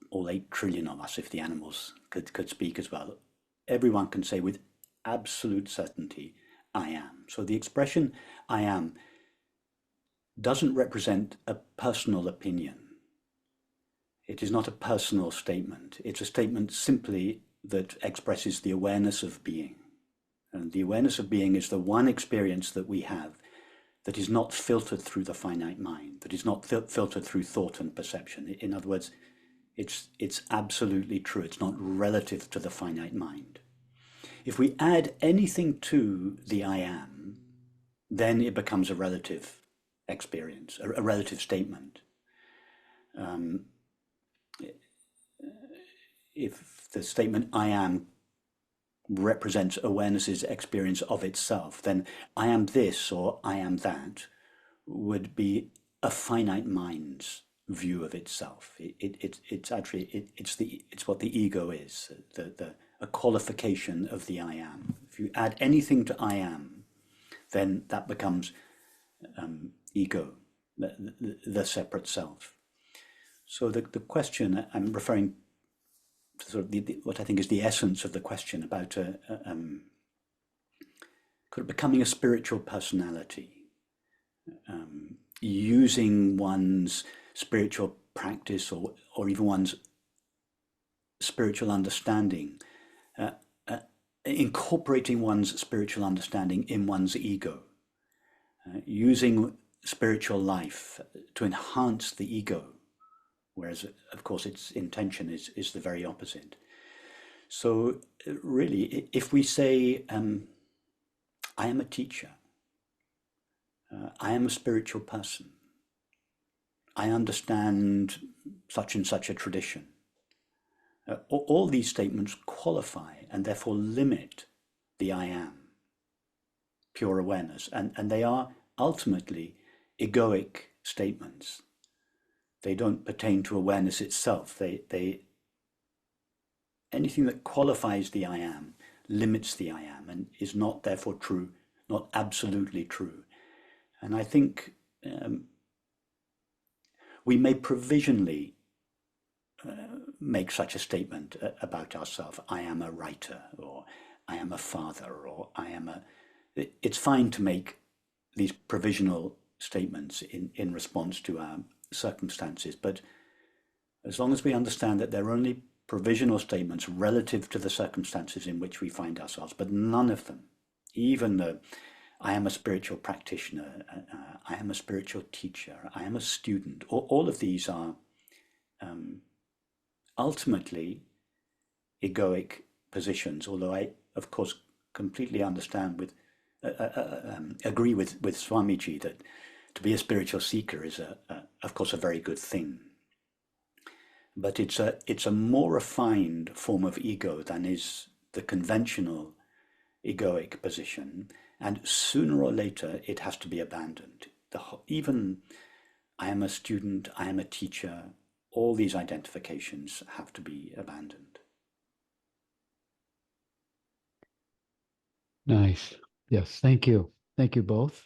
all 8 trillion of us, if the animals could speak as well, everyone can say with absolute certainty, "I am." So the expression "I am" doesn't represent a personal opinion. It is not a personal statement. It's a statement simply that expresses the awareness of being. And the awareness of being is the one experience that we have that is not filtered through the finite mind, that is not filtered through thought and perception. In other words, it's absolutely true. It's not relative to the finite mind. If we add anything to the "I am," then it becomes a relative experience, a relative statement. If the statement "I am" represents awareness's experience of itself, then "I am this" or "I am that" would be a finite mind's view of itself. It's what the ego is, a qualification of the "I am." If you add anything to "I am," then that becomes ego, the separate self. So the question, I'm referring to sort of what I think is the essence of the question about becoming a spiritual personality. using one's spiritual practice or even one's spiritual understanding, incorporating one's spiritual understanding in one's ego, using spiritual life to enhance the ego, whereas, of course, its intention is the very opposite. So really, if we say, I am a teacher, I am a spiritual person, I understand such and such a tradition, all these statements qualify and therefore limit the I am, pure awareness, and they are ultimately egoic statements. They don't pertain to awareness itself. Anything that qualifies the I am limits the I am and is not therefore true, not absolutely true. And I think we may provisionally make such a statement about ourselves. I am a writer, or I am a father, or I am a... It's fine to make these provisional statements in response to our circumstances, but as long as we understand that they're only provisional statements relative to the circumstances in which we find ourselves, but none of them, even the I am a spiritual practitioner, I am a spiritual teacher, I am a student, all of these are ultimately egoic positions, although I, of course, completely understand agree with Swamiji that to be a spiritual seeker is, of course, a very good thing. But it's a more refined form of ego than is the conventional egoic position, and sooner or later it has to be abandoned. Even I am a student, I am a teacher, all these identifications have to be abandoned. Nice. Yes, thank you. Thank you both.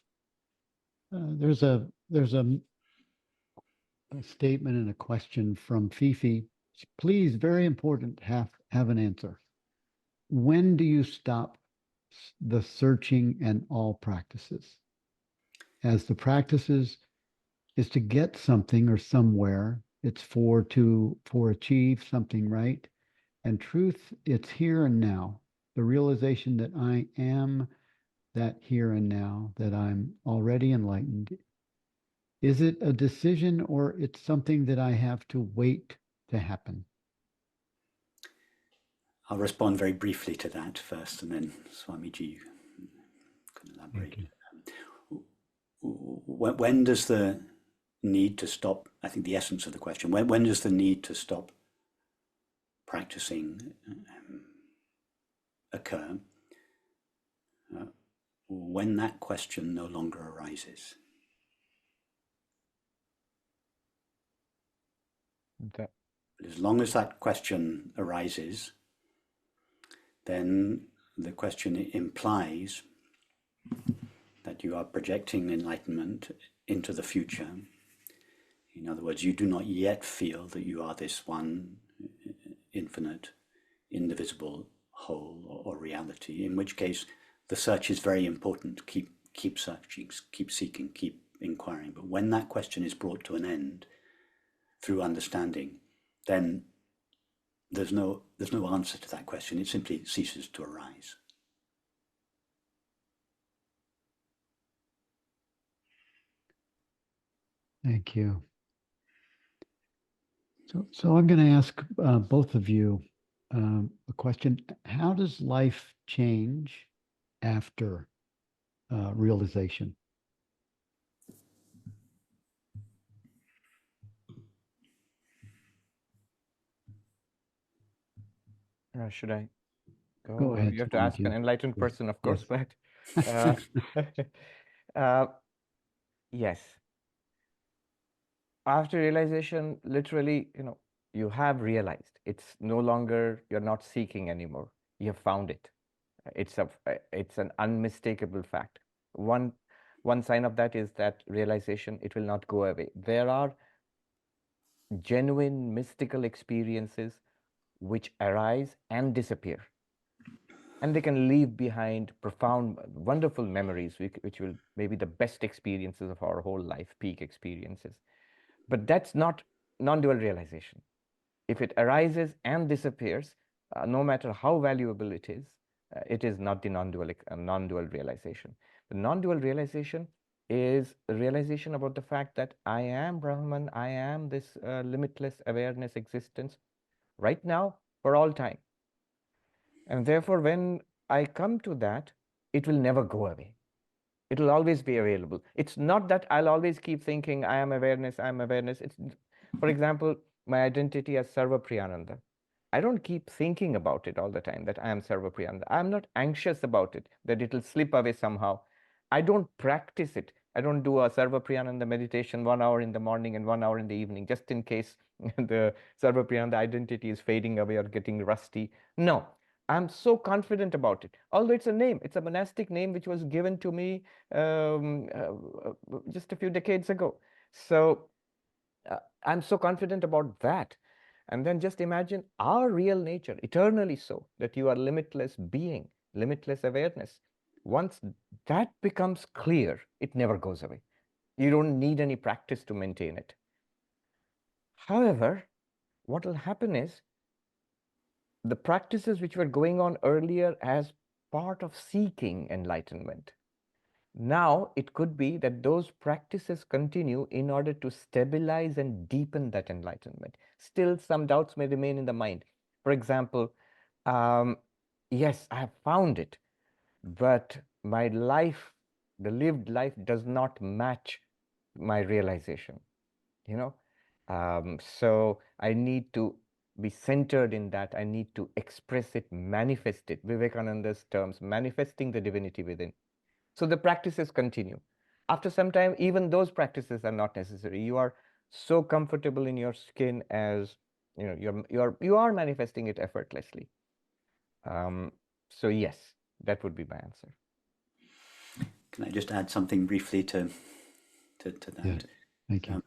There's a statement and a question from Fifi. Please, very important, have an answer. When do you stop the searching and all practices? As the practices is to get something or somewhere, it's for achieve something, right? And truth, it's here and now. The realization that I am that here and now, that I'm already enlightened. Is it a decision or it's something that I have to wait to happen? I'll respond very briefly to that first, and then Swamiji can elaborate. When does the need to stop, I think the essence of the question, when does the need to stop practicing occur? When that question no longer arises. Okay. But as long as that question arises, then the question implies that you are projecting enlightenment into the future. In other words, you do not yet feel that you are this one infinite, indivisible whole or reality, in which case the search is very important. Keep searching, keep seeking, keep inquiring. But when that question is brought to an end through understanding, then there's no answer to that question. It simply ceases to arise. Thank you. So I'm going to ask both of you a question. How does life change after realization? Should I go? Go ahead. You have to ask an enlightened person, of course, Yes. but yes. After realization, literally, you have realized. It's no longer, you're not seeking anymore. You have found it. It's an unmistakable fact. One sign of that is that realization, it will not go away. There are genuine mystical experiences which arise and disappear. and they can leave behind profound, wonderful memories, which will maybe the best experiences of our whole life, peak experiences. But that's not non-dual realization. If it arises and disappears, no matter how valuable it is not the non-dual realization. The non-dual realization is a realization about the fact that I am Brahman, I am this limitless awareness existence right now for all time. And therefore, when I come to that, it will never go away. It will always be available. It's not that I'll always keep thinking, I am awareness, I am awareness. It's, for example, my identity as Sarvapriyananda. I don't keep thinking about it all the time, that I am Sarvapriyananda. I'm not anxious about it, that it'll slip away somehow. I don't practice it. I don't do a Sarvapriyananda meditation 1 hour in the morning and 1 hour in the evening, just in case the Sarvapriyananda identity is fading away or getting rusty. No, I'm so confident about it. Although it's a name, it's a monastic name which was given to me just a few decades ago. So I'm so confident about that. And then just imagine our real nature, eternally so, that you are limitless being, limitless awareness. Once that becomes clear, it never goes away. You don't need any practice to maintain it. However, what will happen is the practices which were going on earlier as part of seeking enlightenment, now it could be that those practices continue in order to stabilize and deepen that enlightenment. Still, some doubts may remain in the mind. For example, yes, I have found it, but my life, the lived life, does not match my realization, you know. So I need to be centered in that. I need to express it, manifest it. Vivekananda's terms, manifesting the divinity within. So the practices continue. After some time, even those practices are not necessary. You are so comfortable in your skin, as you know, you are manifesting it effortlessly. So yes, that would be my answer. Can I just add something briefly to that? Yeah, thank you.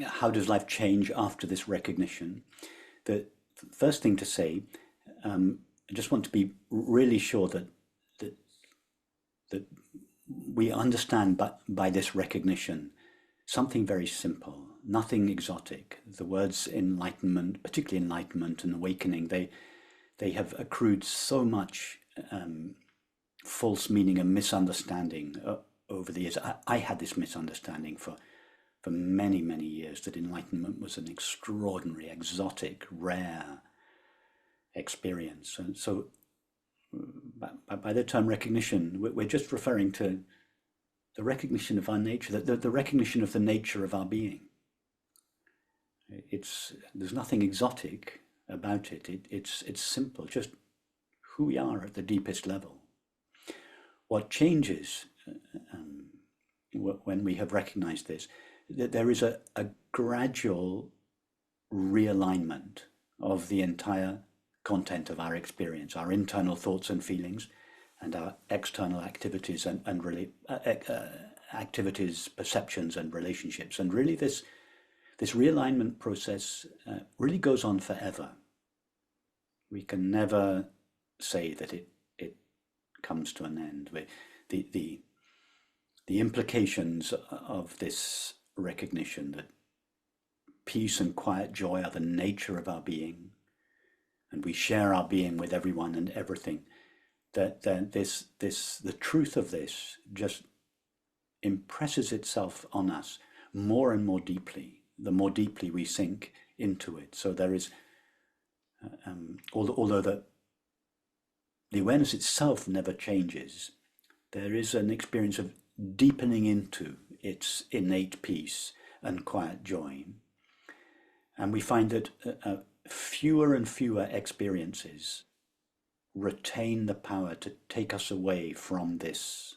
How does life change after this recognition? The first thing to say, I just want to be really sure that we understand by this recognition something very simple, nothing exotic. The words enlightenment, particularly enlightenment and awakening, they have accrued so much false meaning and misunderstanding over the years. I had this misunderstanding for many, many years, that enlightenment was an extraordinary, exotic, rare experience. And so by the term recognition, we're just referring to the recognition of our nature, the recognition of the nature of our being. There's nothing exotic about it. It's simple, just who we are at the deepest level. What changes when we have recognized this, that there is a gradual realignment of the entire content of our experience, our internal thoughts and feelings, and our external activities and really activities, perceptions, and relationships. And really, this realignment process really goes on forever. We can never say that it comes to an end. The implications of this recognition that peace and quiet joy are the nature of our being, and we share our being with everyone and everything, that the truth of this just impresses itself on us more and more deeply, the more deeply we sink into it. So there is, although the awareness itself never changes, there is an experience of deepening into its innate peace and quiet joy. And we find that fewer and fewer experiences retain the power to take us away from this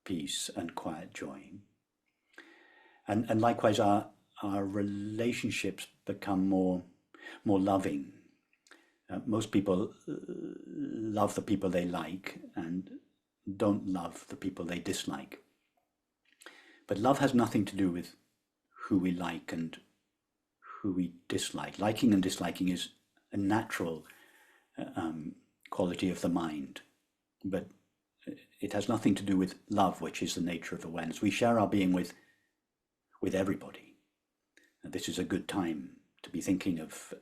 peace and quiet joy. And likewise, our relationships become more loving. Most people love the people they like and don't love the people they dislike. But love has nothing to do with who we like and who we dislike. Liking and disliking is a natural quality of the mind. but it has nothing to do with love, which is the nature of awareness. We share our being with everybody. And this is a good time to be thinking of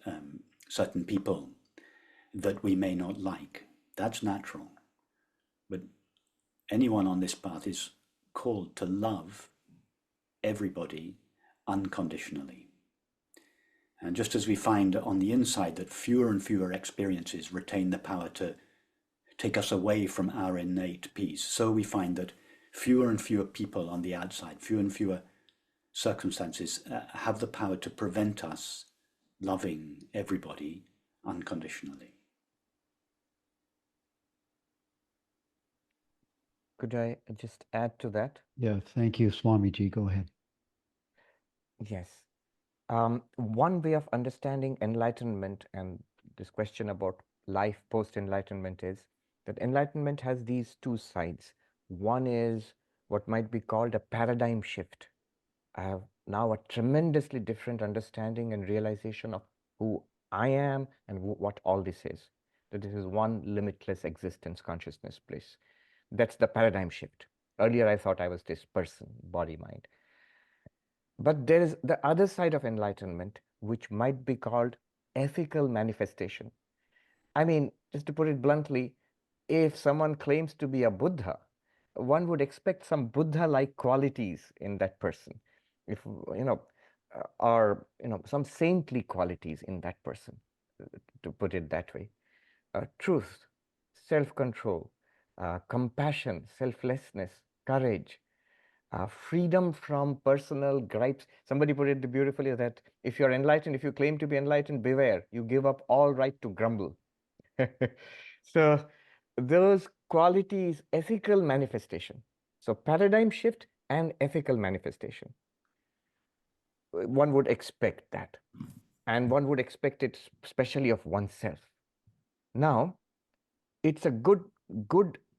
certain people that we may not like. That's natural. But anyone on this path is called to love everybody unconditionally. And just as we find on the inside that fewer and fewer experiences retain the power to take us away from our innate peace, so we find that fewer and fewer people on the outside, fewer and fewer circumstances have the power to prevent us loving everybody unconditionally. Could I just add to that? Yeah, thank you, Swamiji. Go ahead. Yes. One way of understanding enlightenment and this question about life post-enlightenment is that enlightenment has these two sides. One is what might be called a paradigm shift. I have now a tremendously different understanding and realization of who I am and what all this is. That this is one limitless existence, consciousness, bliss. That's the paradigm shift. Earlier, I thought I was this person, body, mind. But there is the other side of enlightenment, which might be called ethical manifestation. I mean, just to put it bluntly, if someone claims to be a Buddha, one would expect some Buddha-like qualities in that person. If, or, some saintly qualities in that person, to put it that way. Truth, self-control, compassion, selflessness, courage, freedom from personal gripes. Somebody put it beautifully that if you're enlightened, if you claim to be enlightened, beware, you give up all right to grumble. So those qualities, ethical manifestation. So paradigm shift and ethical manifestation. One would expect that. And one would expect it especially of oneself. Now, it's a good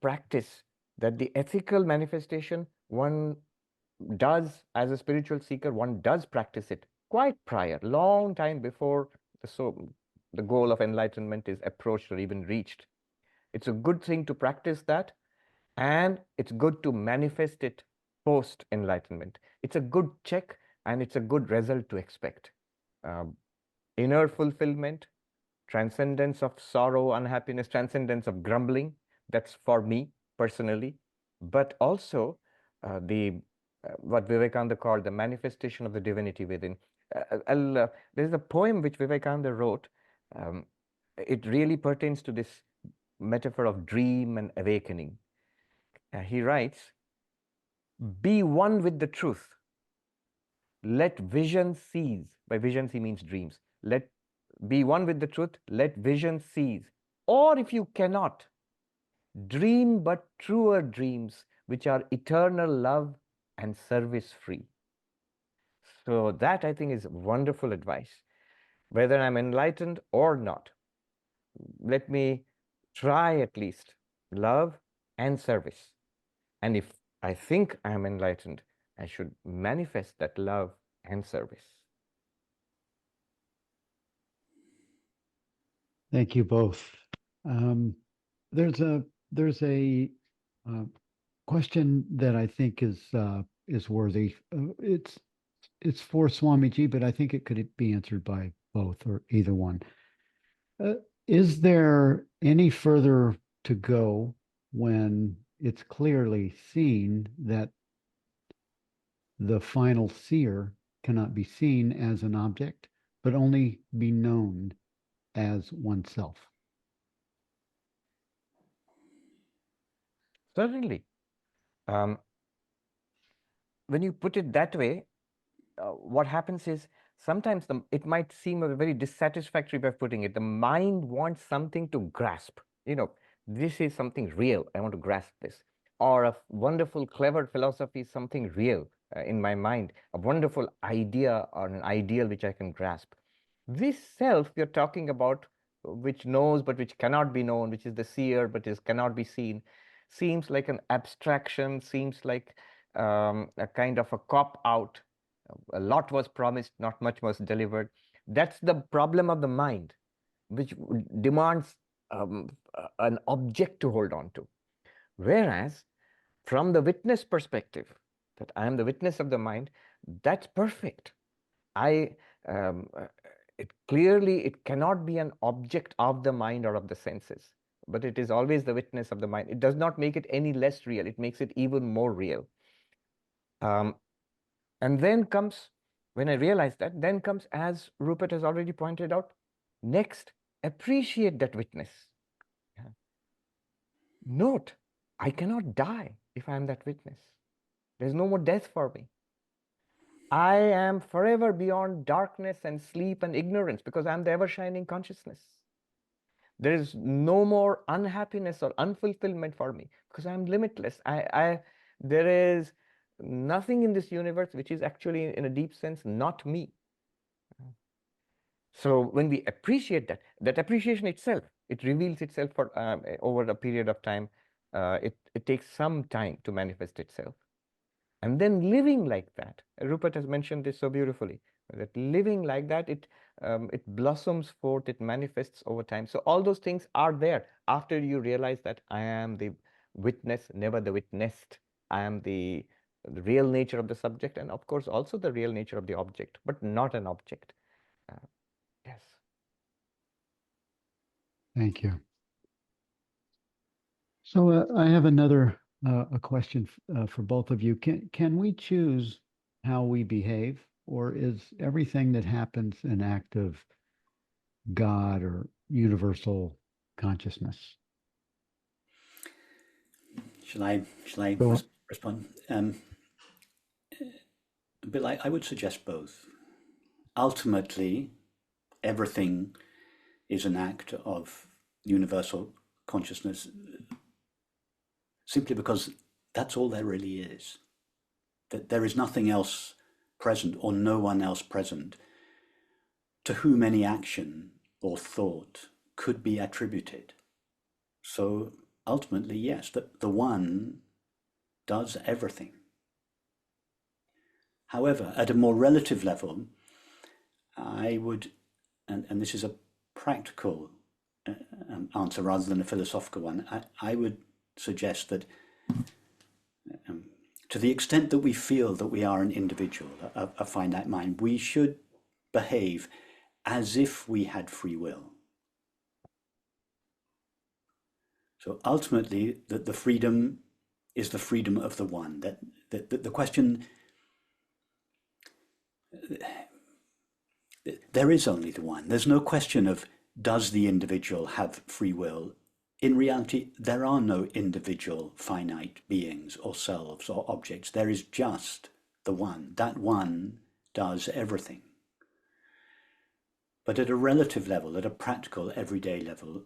practice that the ethical manifestation one does, as a spiritual seeker, one does practice it quite prior, long time before the goal of enlightenment is approached or even reached. It's a good thing to practice that, and it's good to manifest it post-enlightenment. It's a good check, and it's a good result to expect. Inner fulfillment, transcendence of sorrow, unhappiness, transcendence of grumbling. That's for me personally, but also what Vivekananda called the manifestation of the divinity within. There's a poem which Vivekananda wrote. It really pertains to this metaphor of dream and awakening. He writes, "Be one with the truth. Let vision cease." By visions, he means dreams. Be one with the truth, let vision cease. Or if you cannot, dream but truer dreams, which are eternal love and service free. So that, I think, is wonderful advice. Whether I'm enlightened or not, let me try at least love and service. And if I think I'm enlightened, I should manifest that love and service. Thank you both. There's a question that I think is worthy. It's for Swamiji, but I think it could be answered by both or either one. Is there any further to go when it's clearly seen that the final seer cannot be seen as an object, but only be known as oneself? Certainly. When you put it that way, what happens is sometimes it might seem a very dissatisfactory way of putting it. The mind wants something to grasp. This is something real. I want to grasp this. Or a wonderful, clever philosophy is something real in my mind, a wonderful idea or an ideal which I can grasp. This self we are talking about, which knows but which cannot be known, which is the seer but cannot be seen, seems like an abstraction, seems like a kind of a cop-out. A lot was promised, not much was delivered. That's the problem of the mind, which demands an object to hold on to. Whereas from the witness perspective, that I am the witness of the mind, that's perfect. It clearly, it cannot be an object of the mind or of the senses, but it is always the witness of the mind. It does not make it any less real. It makes it even more real. And then comes, when I realize that, then comes, as Rupert has already pointed out, next, appreciate that witness. Note, I cannot die if I am that witness. There's no more death for me. I am forever beyond darkness and sleep and ignorance because I'm the ever-shining consciousness. There is no more unhappiness or unfulfillment for me because I'm limitless. There is nothing in this universe which is actually, in a deep sense, not me. So when we appreciate that, that appreciation itself, it reveals itself for over a period of time. It takes some time to manifest itself. And then living like that, Rupert has mentioned this so beautifully, that living like that, it blossoms forth, it manifests over time. So all those things are there after you realize that I am the witness, never the witnessed. I am the real nature of the subject, and of course also the real nature of the object, but not an object. Yes. Thank you. So I have another a question for both of you. Can we choose how we behave, or is everything that happens an act of God or universal consciousness? Shall I Go. respond? Bill, I would suggest both. Ultimately, everything is an act of universal consciousness, simply because that's all there really is. That there is nothing else present, or no one else present, to whom any action or thought could be attributed. So ultimately, yes, the one does everything. However, at a more relative level, I would, and this is a practical answer rather than a philosophical one, I would suggest that to the extent that we feel that we are an individual, a finite mind, we should behave as if we had free will. So ultimately, that the freedom is the freedom of the one. That the question, there is only the one. There's no question of, does the individual have free will? In reality, there are no individual finite beings or selves or objects. There is just the one. That one does everything. But at a relative level, at a practical, everyday level,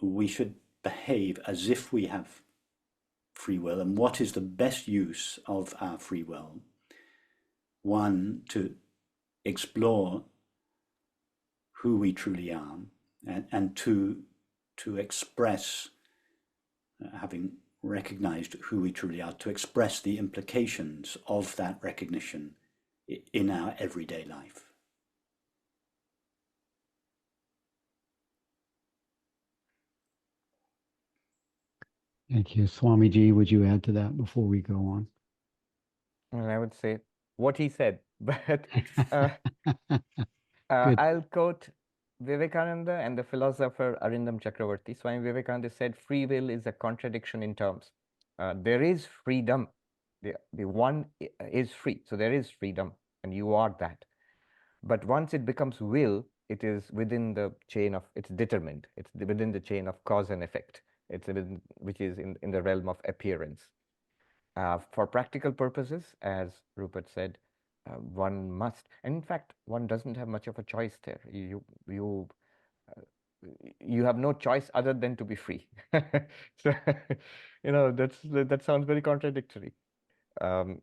we should behave as if we have free will. And what is the best use of our free will? One, to explore who we truly are, and two, to express, having recognized who we truly are, to express the implications of that recognition in our everyday life. Thank you. Swamiji, would you add to that before we go on? And I would say what he said, but Good. I'll quote Vivekananda and the philosopher Arindam Chakravarti. Swami Vivekananda said, free will is a contradiction in terms. There is freedom. The one is free. So there is freedom, and you are that. But once it becomes will, it is within the chain of, it's determined. It's within the chain of cause and effect. It's within, which is in the realm of appearance. For practical purposes, as Rupert said, one must, and in fact, one doesn't have much of a choice there. You have no choice other than to be free. So, that sounds very contradictory. And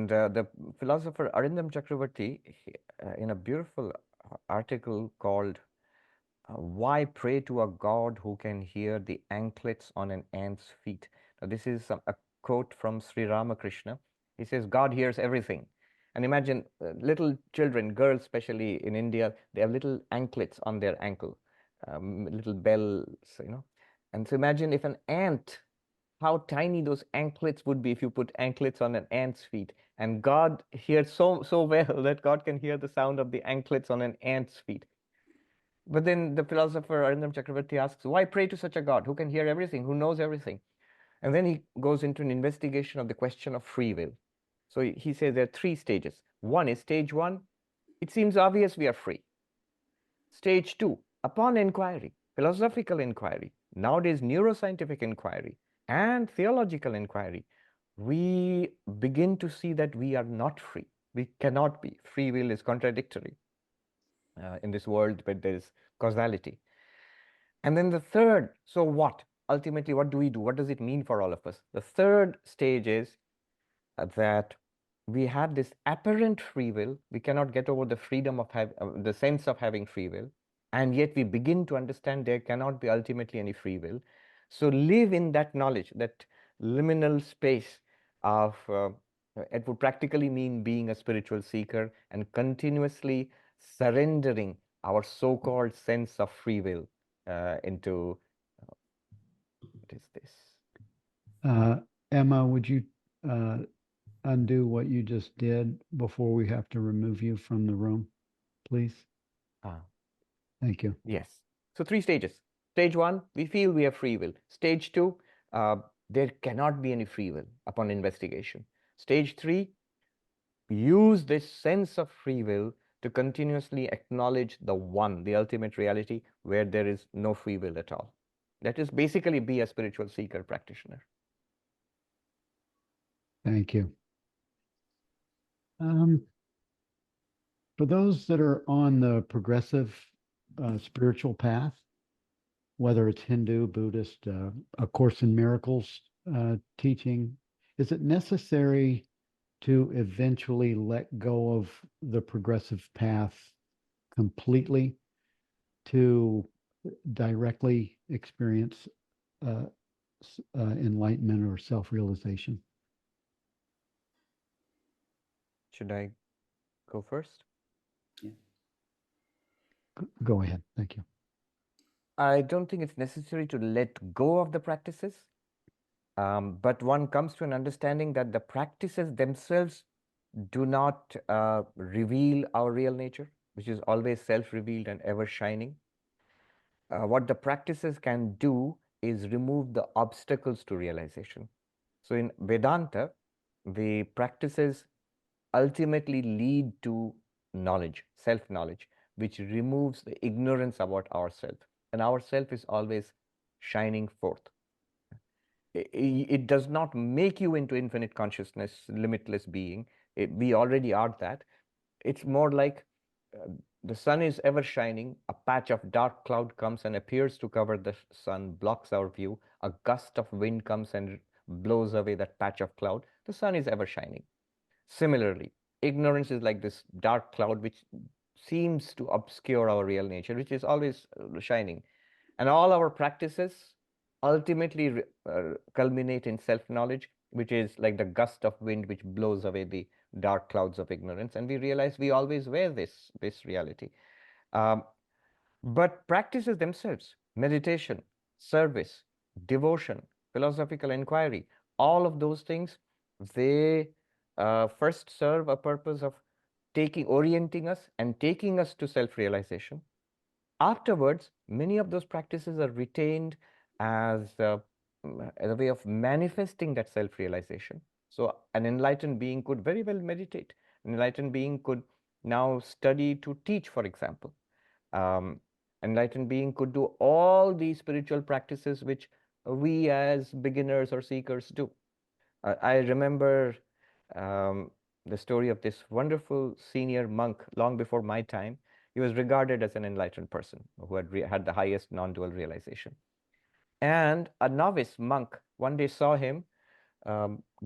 the philosopher Arindam Chakravarti, in a beautiful article called "Why Pray to a God Who Can Hear the Anklets on an Ant's Feet?" Now, this is a quote from Sri Ramakrishna. He says, God hears everything. And imagine little children, girls especially in India, they have little anklets on their ankle, little bells, And so imagine if an ant, how tiny those anklets would be if you put anklets on an ant's feet. And God hears so well that God can hear the sound of the anklets on an ant's feet. But then the philosopher Arindam Chakravarti asks, why pray to such a God who can hear everything, who knows everything? And then he goes into an investigation of the question of free will. So he says there are 3 stages. One is stage 1. It seems obvious we are free. Stage 2, upon inquiry, philosophical inquiry, nowadays neuroscientific inquiry, and theological inquiry, we begin to see that we are not free. We cannot be. Free will is contradictory in this world, but there is causality. And then the third, so what? Ultimately, what do we do? What does it mean for all of us? The third stage is that we have this apparent free will. We cannot get over the freedom of the sense of having free will. And yet we begin to understand there cannot be ultimately any free will. So live in that knowledge, that liminal space of, it would practically mean being a spiritual seeker and continuously surrendering our so-called sense of free will into, what is this? Emma, would you undo what you just did before we have to remove you from the room, please? Thank you. Yes. So 3 stages. Stage 1, we feel we have free will. Stage 2, there cannot be any free will upon investigation. Stage 3, use this sense of free will to continuously acknowledge the one, the ultimate reality, where there is no free will at all. That is basically be a spiritual seeker practitioner. Thank you. For those that are on the progressive spiritual path, whether it's Hindu, Buddhist, A Course in Miracles teaching, is it necessary to eventually let go of the progressive path completely to directly experience enlightenment or self-realization? Should I go first? Yeah. Go ahead. Thank you. I don't think it's necessary to let go of the practices, but one comes to an understanding that the practices themselves do not reveal our real nature, which is always self-revealed and ever shining. What the practices can do is remove the obstacles to realization. So in Vedanta, the practices ultimately lead to knowledge, self-knowledge, which removes the ignorance about ourself. And ourself is always shining forth. It does not make you into infinite consciousness, limitless being. We already are that. It's more like the sun is ever shining. A patch of dark cloud comes and appears to cover the sun, blocks our view. A gust of wind comes and blows away that patch of cloud. The sun is ever shining. Similarly, ignorance is like this dark cloud which seems to obscure our real nature, which is always shining. And all our practices ultimately culminate in self-knowledge, which is like the gust of wind which blows away the dark clouds of ignorance. And we realize we always wear this reality. But practices themselves, meditation, service, devotion, philosophical inquiry, all of those things, they first serve a purpose of orienting us and taking us to self-realization. Afterwards, many of those practices are retained as a way of manifesting that self-realization. So an enlightened being could very well meditate. An enlightened being could now study to teach, for example. Enlightened being could do all these spiritual practices which we as beginners or seekers do. I remember the story of this wonderful senior monk long before my time. He was regarded as an enlightened person who had the highest non-dual realization. And a novice monk one day saw him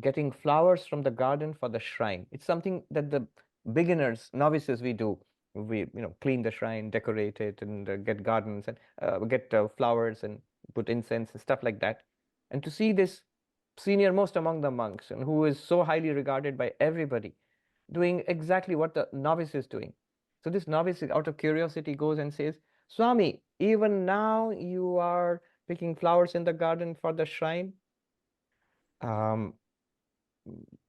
getting flowers from the garden for the shrine. It's something that the beginners, novices, we do. We clean the shrine, decorate it, and get gardens and get flowers and put incense and stuff like that. And to see this senior most among the monks and who is so highly regarded by everybody doing exactly what the novice is doing. So this novice, out of curiosity, goes and says, Swami, even now you are picking flowers in the garden for the shrine.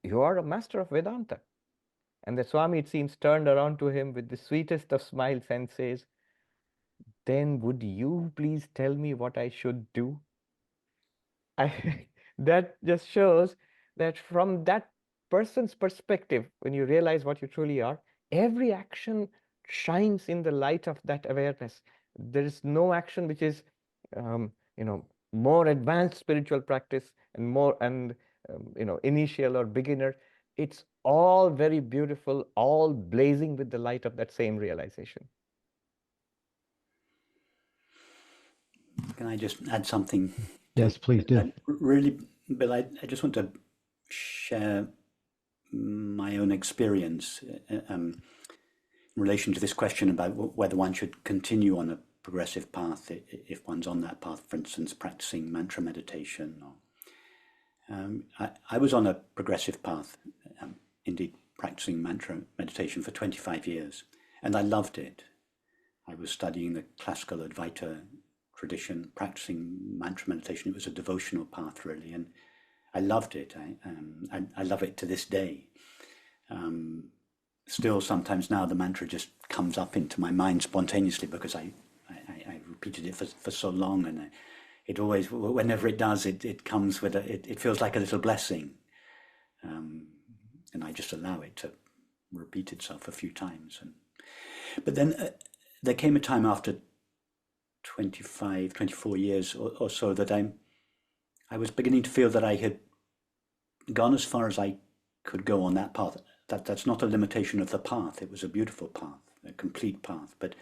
You are a master of Vedanta. And the Swami, it seems, turned around to him with the sweetest of smiles and says, then would you please tell me what I should do? That just shows that from that person's perspective, when you realize what you truly are, every action shines in the light of that awareness. There is no action which is, more advanced spiritual practice and more initial or beginner. It's all very beautiful, all blazing with the light of that same realization. Can I just add something? Yes, please do. Really, Bill, I just want to share my own experience in relation to this question about whether one should continue on a progressive path if one's on that path, for instance, practicing mantra meditation. I was on a progressive path, indeed practicing mantra meditation for 25 years, and I loved it. I was studying the classical Advaita tradition, practicing mantra meditation. It was a devotional path, really, and I loved it. I love it to this day. Still, sometimes now the mantra just comes up into my mind spontaneously because I repeated it for so long, and it always, whenever it does, it comes with it feels like a little blessing, and I just allow it to repeat itself a few times. But then there came a time after 24 years or so that I was beginning to feel that I had gone as far as I could go on that path. That's not a limitation of the path. It was a beautiful path, a complete path, but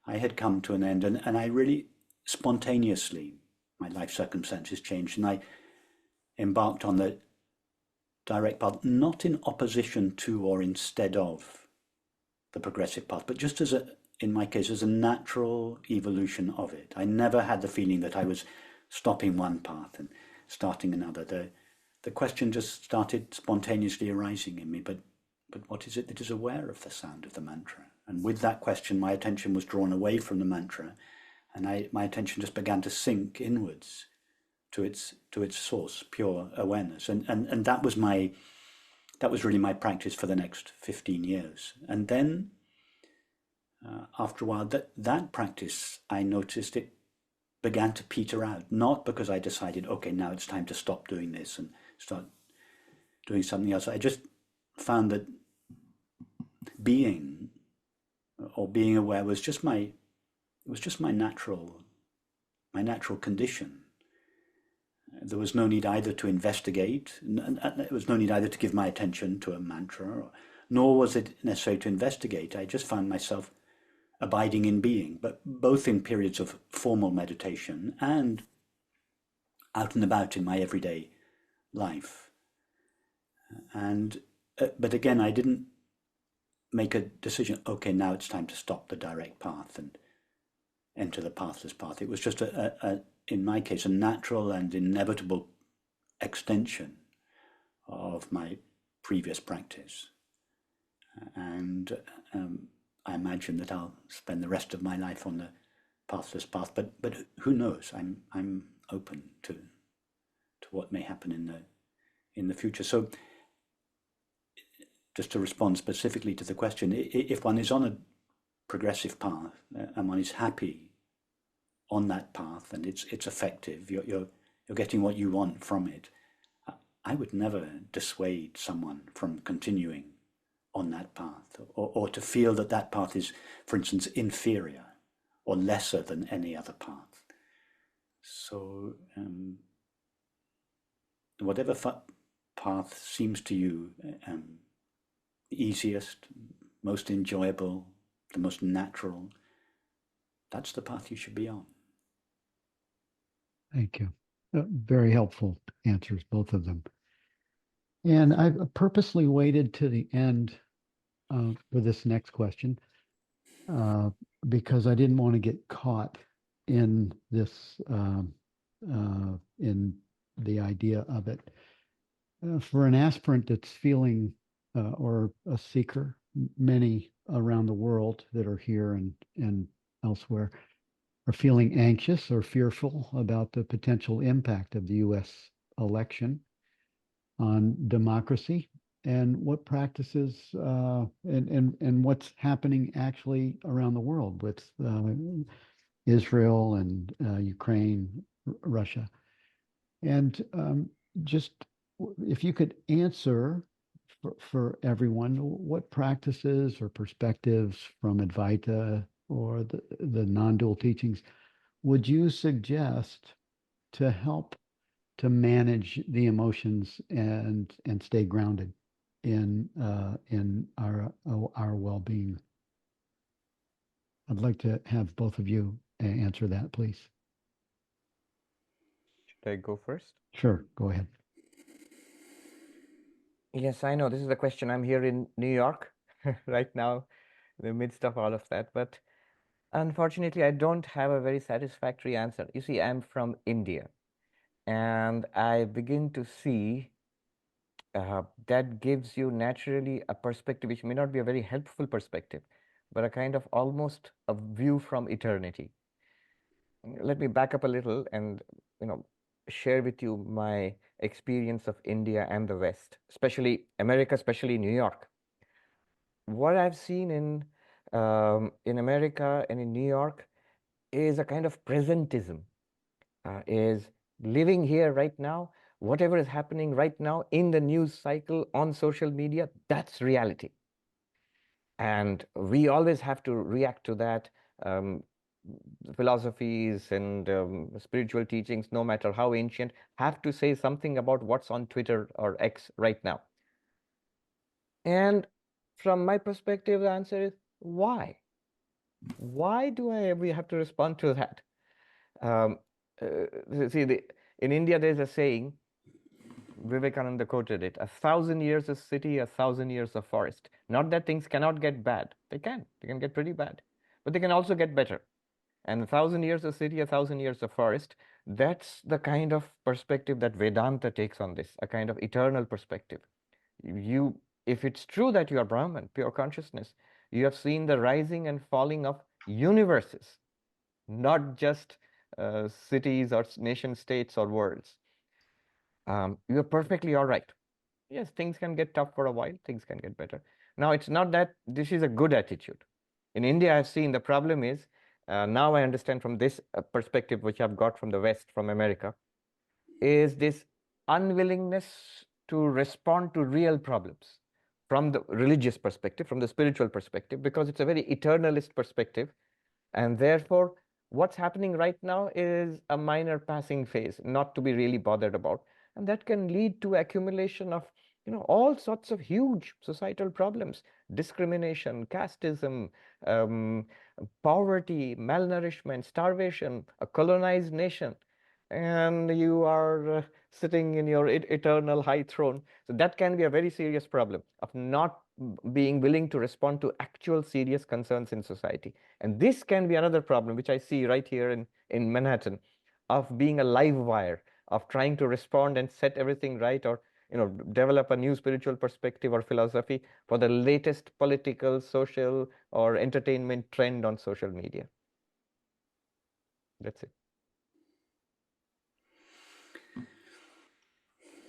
I had come to an end, and I really spontaneously, my life circumstances changed, and I embarked on the direct path, not in opposition to or instead of the progressive path, but just in my case, as a natural evolution of it. I never had the feeling that I was stopping one path and starting another. The question just started spontaneously arising in me, but what is it that is aware of the sound of the mantra? And with that question, my attention was drawn away from the mantra, and my attention just began to sink inwards to its source, pure awareness. And that was really my practice for the next 15 years. And then after a while, that practice, I noticed it began to peter out, not because I decided, okay, now it's time to stop doing this and start doing something else. I just found that being aware was just my natural condition. There was no need either to investigate, there was no need either to give my attention to a mantra, nor was it necessary to investigate. I just found myself abiding in being, but both in periods of formal meditation and out and about in my everyday life. And but again, I didn't make a decision, okay, now it's time to stop the direct path and enter the pathless path. It was just in my case, a natural and inevitable extension of my previous practice. And I imagine that I'll spend the rest of my life on the pathless path, but who knows? I'm open to what may happen in the future. So, just to respond specifically to the question, if one is on a progressive path and one is happy on that path and it's effective, you're getting what you want from it, I would never dissuade someone from continuing on that path, or to feel that path is, for instance, inferior or lesser than any other path. So whatever path seems to you the easiest, most enjoyable, the most natural, that's the path you should be on. Thank you. Very helpful answers, both of them. And I've purposely waited to the end for this next question because I didn't want to get caught in this, in the idea of it. For an aspirant that's feeling, or a seeker, many around the world that are here and elsewhere, are feeling anxious or fearful about the potential impact of the U.S. election on democracy and what practices and what's happening actually around the world with Israel and Ukraine, Russia. And just if you could answer for everyone, what practices or perspectives from Advaita or the non-dual teachings would you suggest to help to manage the emotions and stay grounded in our well-being? I'd like to have both of you answer that, please. Should I go first? Sure, go ahead. Yes, I know this is the question. I'm here in New York right now, in the midst of all of that. But unfortunately, I don't have a very satisfactory answer. You see, I'm from India, and I begin to see that gives you naturally a perspective which may not be a very helpful perspective, but a kind of almost a view from eternity. Let me back up a little and share with you my experience of India and the West, especially America, especially New York. What I've seen in America and in New York is a kind of presentism, is living here right now. Whatever is happening right now in the news cycle on social media, that's reality. And we always have to react to that. Philosophies and spiritual teachings, no matter how ancient, have to say something about what's on Twitter or X right now. And from my perspective, the answer is why? Why do we have to respond to that? In India, there's a saying, Vivekananda quoted it, 1,000 years of city, 1,000 years of forest. Not that things cannot get bad. They can get pretty bad, but they can also get better. And 1,000 years of city, 1,000 years of forest, that's the kind of perspective that Vedanta takes on this, a kind of eternal perspective. If it's true that you are Brahman, pure consciousness, you have seen the rising and falling of universes, not just cities or nation states or worlds. You're perfectly all right. Yes, things can get tough for a while, things can get better. Now, it's not that this is a good attitude. In India, I've seen the problem is, now I understand from this perspective, which I've got from the West, from America, is this unwillingness to respond to real problems from the religious perspective, from the spiritual perspective, because it's a very eternalist perspective. And therefore, what's happening right now is a minor passing phase, not to be really bothered about. And that can lead to accumulation of all sorts of huge societal problems: discrimination, casteism, poverty, malnourishment, starvation, a colonized nation. And you are sitting in your eternal high throne. So that can be a very serious problem of not being willing to respond to actual serious concerns in society. And this can be another problem, which I see right here in Manhattan, of being a live wire, of trying to respond and set everything right, or develop a new spiritual perspective or philosophy for the latest political, social, or entertainment trend on social media. That's it.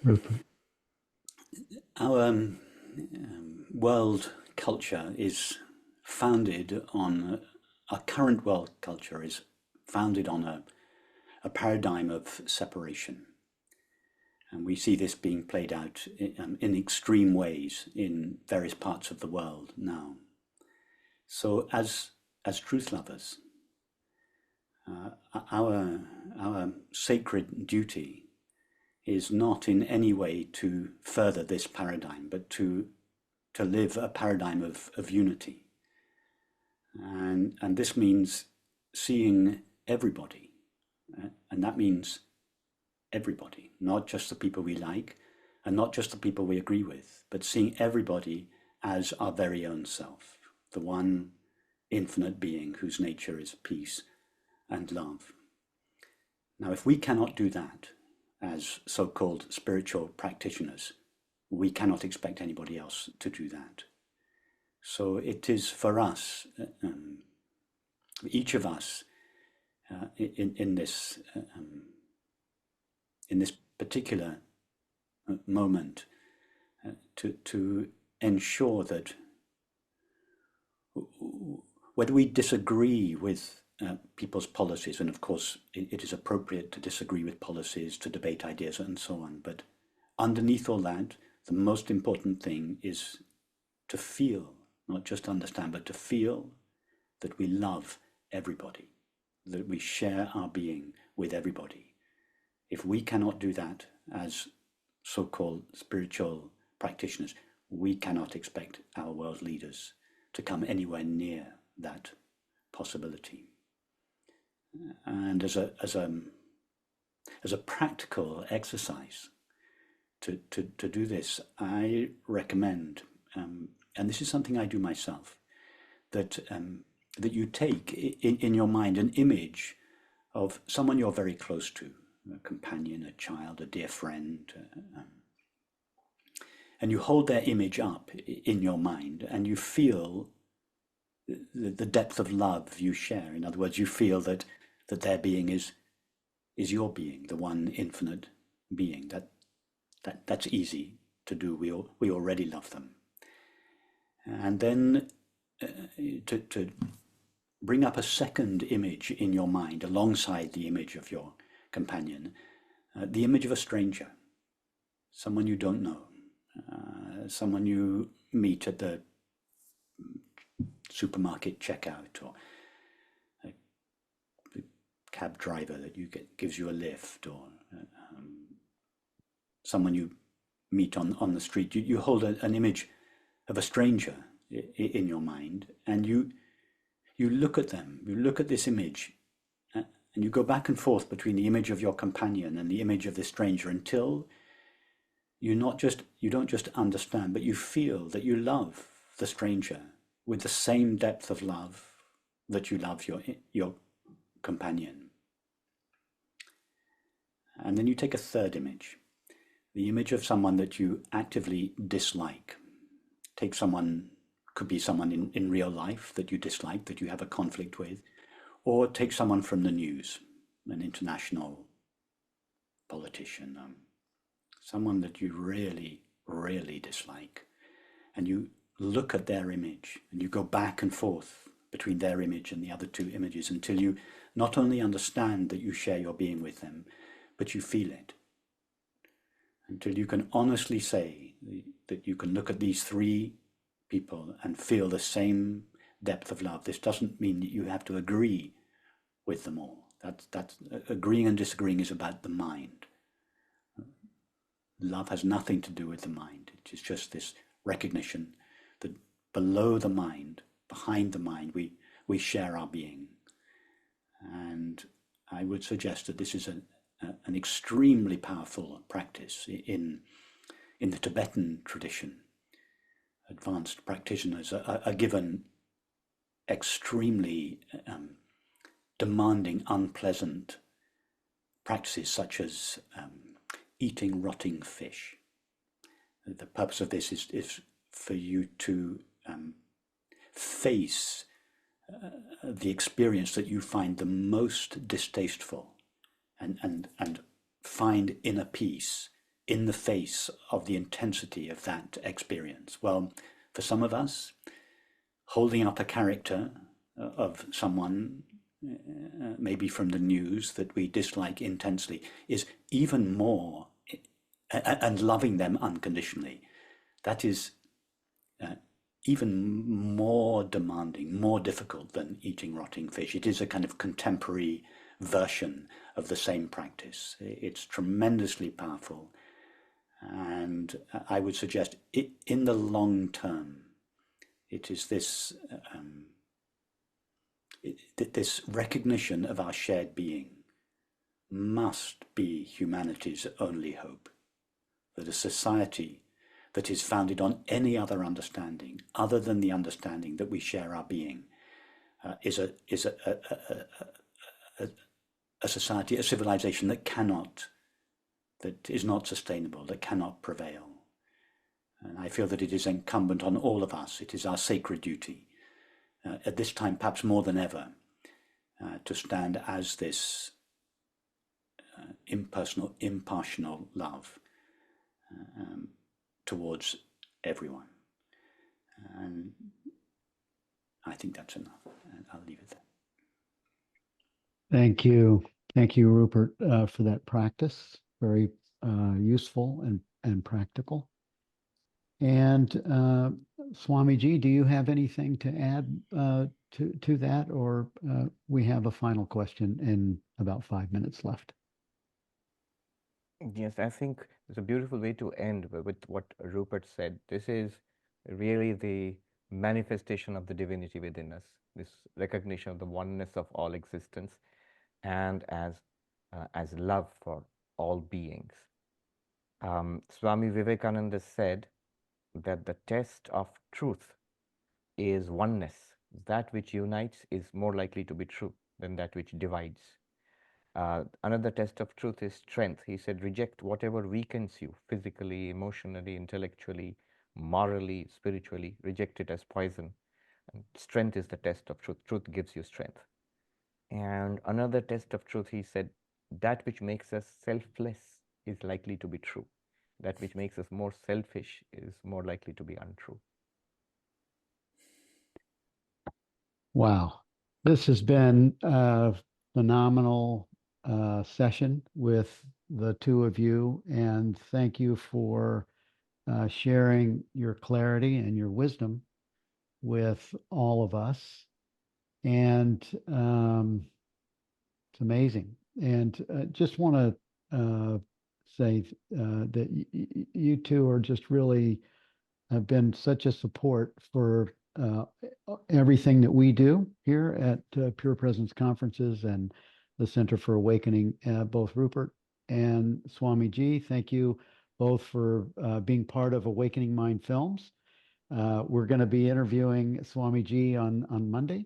Rupert. Our world culture is founded on, our current world culture is founded on a paradigm of separation. And we see this being played out in extreme ways in various parts of the world now. So as truth lovers, our sacred duty is not in any way to further this paradigm, but to live a paradigm of unity. And this means seeing everybody, and that means everybody, not just the people we like, and not just the people we agree with, but seeing everybody as our very own self, the one infinite being whose nature is peace and love. Now, if we cannot do that as so-called spiritual practitioners, we cannot expect anybody else to do that. So it is for us, each of us, in this particular moment, to ensure that whether we disagree with people's policies, and of course it is appropriate to disagree with policies, to debate ideas and so on, but underneath all that, the most important thing is to feel, not just understand, but to feel that we love everybody, that we share our being with everybody. If we cannot do that as so-called spiritual practitioners, we cannot expect our world leaders to come anywhere near that possibility. And as a practical exercise to do this, I recommend, and this is something I do myself, that you take in your mind an image of someone you're very close to, a companion, a child, a dear friend, and you hold their image up in your mind, and you feel the depth of love you share. In other words, you feel that their being is your being, the one infinite being. That's easy to do. We already love them. And then to bring up a second image in your mind alongside the image of your companion, the image of a stranger, someone you don't know, someone you meet at the supermarket checkout, or a cab driver that gives you a lift, or someone you meet on the street. You hold an image of a stranger in your mind, and you look at them, you look at this image, and you go back and forth between the image of your companion and the image of this stranger until you don't just understand, but you feel that you love the stranger with the same depth of love that you love your companion. And then you take a third image, the image of someone that you actively dislike. Take someone, could be someone in real life that you dislike, that you have a conflict with, or take someone from the news, an international politician, someone that you really, really dislike. And you look at their image, and you go back and forth between their image and the other two images until you not only understand that you share your being with them, but you feel it. Until you can honestly say that you can look at these three people and feel the same depth of love. This doesn't mean that you have to agree with them all. That's agreeing and disagreeing is about the mind. Love has nothing to do with the mind. It is just this recognition that below the mind, behind the mind, we share our being. And I would suggest that this is an extremely powerful practice in the Tibetan tradition. Advanced practitioners are given extremely demanding, unpleasant practices such as eating rotting fish. The purpose of this is for you to face the experience that you find the most distasteful and find inner peace in the face of the intensity of that experience. Well, for some of us, holding up a character of someone, maybe from the news, that we dislike intensely, is even more, and loving them unconditionally, that is even more demanding, more difficult than eating rotting fish. It is a kind of contemporary version of the same practice. It's tremendously powerful. And I would suggest in the long term, it is this this recognition of our shared being must be humanity's only hope. That a society that is founded on any other understanding other than the understanding that we share our being is a society, a civilization that is not sustainable, that cannot prevail. And I feel that it is incumbent on all of us, it is our sacred duty, at this time perhaps more than ever, to stand as this impersonal, impartial love towards everyone. And I think that's enough. And I'll leave it there. Thank you. Thank you, Rupert, for that practice. Very useful and practical. And Swamiji, do you have anything to add to that, or we have a final question in about 5 minutes left? Yes, I think it's a beautiful way to end with what Rupert said. This is really the manifestation of the divinity within us, this recognition of the oneness of all existence, and as love for all beings. Swami Vivekananda said that the test of truth is oneness. That which unites is more likely to be true than that which divides. Another test of truth is strength. He said, reject whatever weakens you physically, emotionally, intellectually, morally, spiritually. Reject it as poison. And strength is the test of truth. Truth gives you strength. And another test of truth, he said, that which makes us selfless is likely to be true. That which makes us more selfish is more likely to be untrue. Wow. This has been a phenomenal session with the two of you, and thank you for sharing your clarity and your wisdom with all of us. And it's amazing. And just want to say that you two are just really have been such a support for everything that we do here at Pure Presence Conferences and the Center for Awakening. Both Rupert and Swamiji, thank you both for being part of Awakening Mind Films. We're going to be interviewing Swamiji on Monday.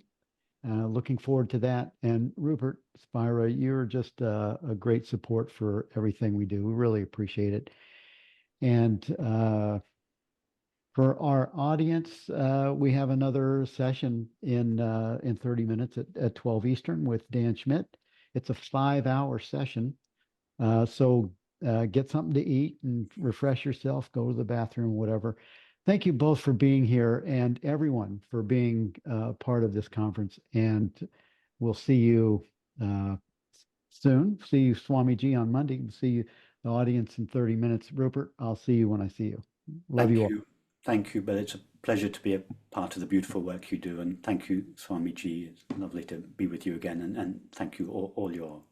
Looking forward to that. And Rupert Spira, you're just a great support for everything we do. We really appreciate it. And for our audience, we have another session in 30 minutes at 12 Eastern with Dan Schmidt. It's a 5-hour session. So get something to eat and refresh yourself, go to the bathroom, whatever. Thank you both for being here and everyone for being part of this conference. And we'll see you soon. See you, Swamiji, on Monday. We'll see you, the audience, in 30 minutes. Rupert, I'll see you when I see you. Love you all. Thank you, but it's a pleasure to be a part of the beautiful work you do. And thank you, Swamiji. It's lovely to be with you again. And thank you, all your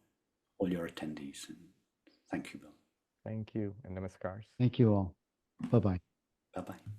attendees. And thank you, Bill. Thank you, and namaskars. Thank you all. Bye-bye. Bye-bye.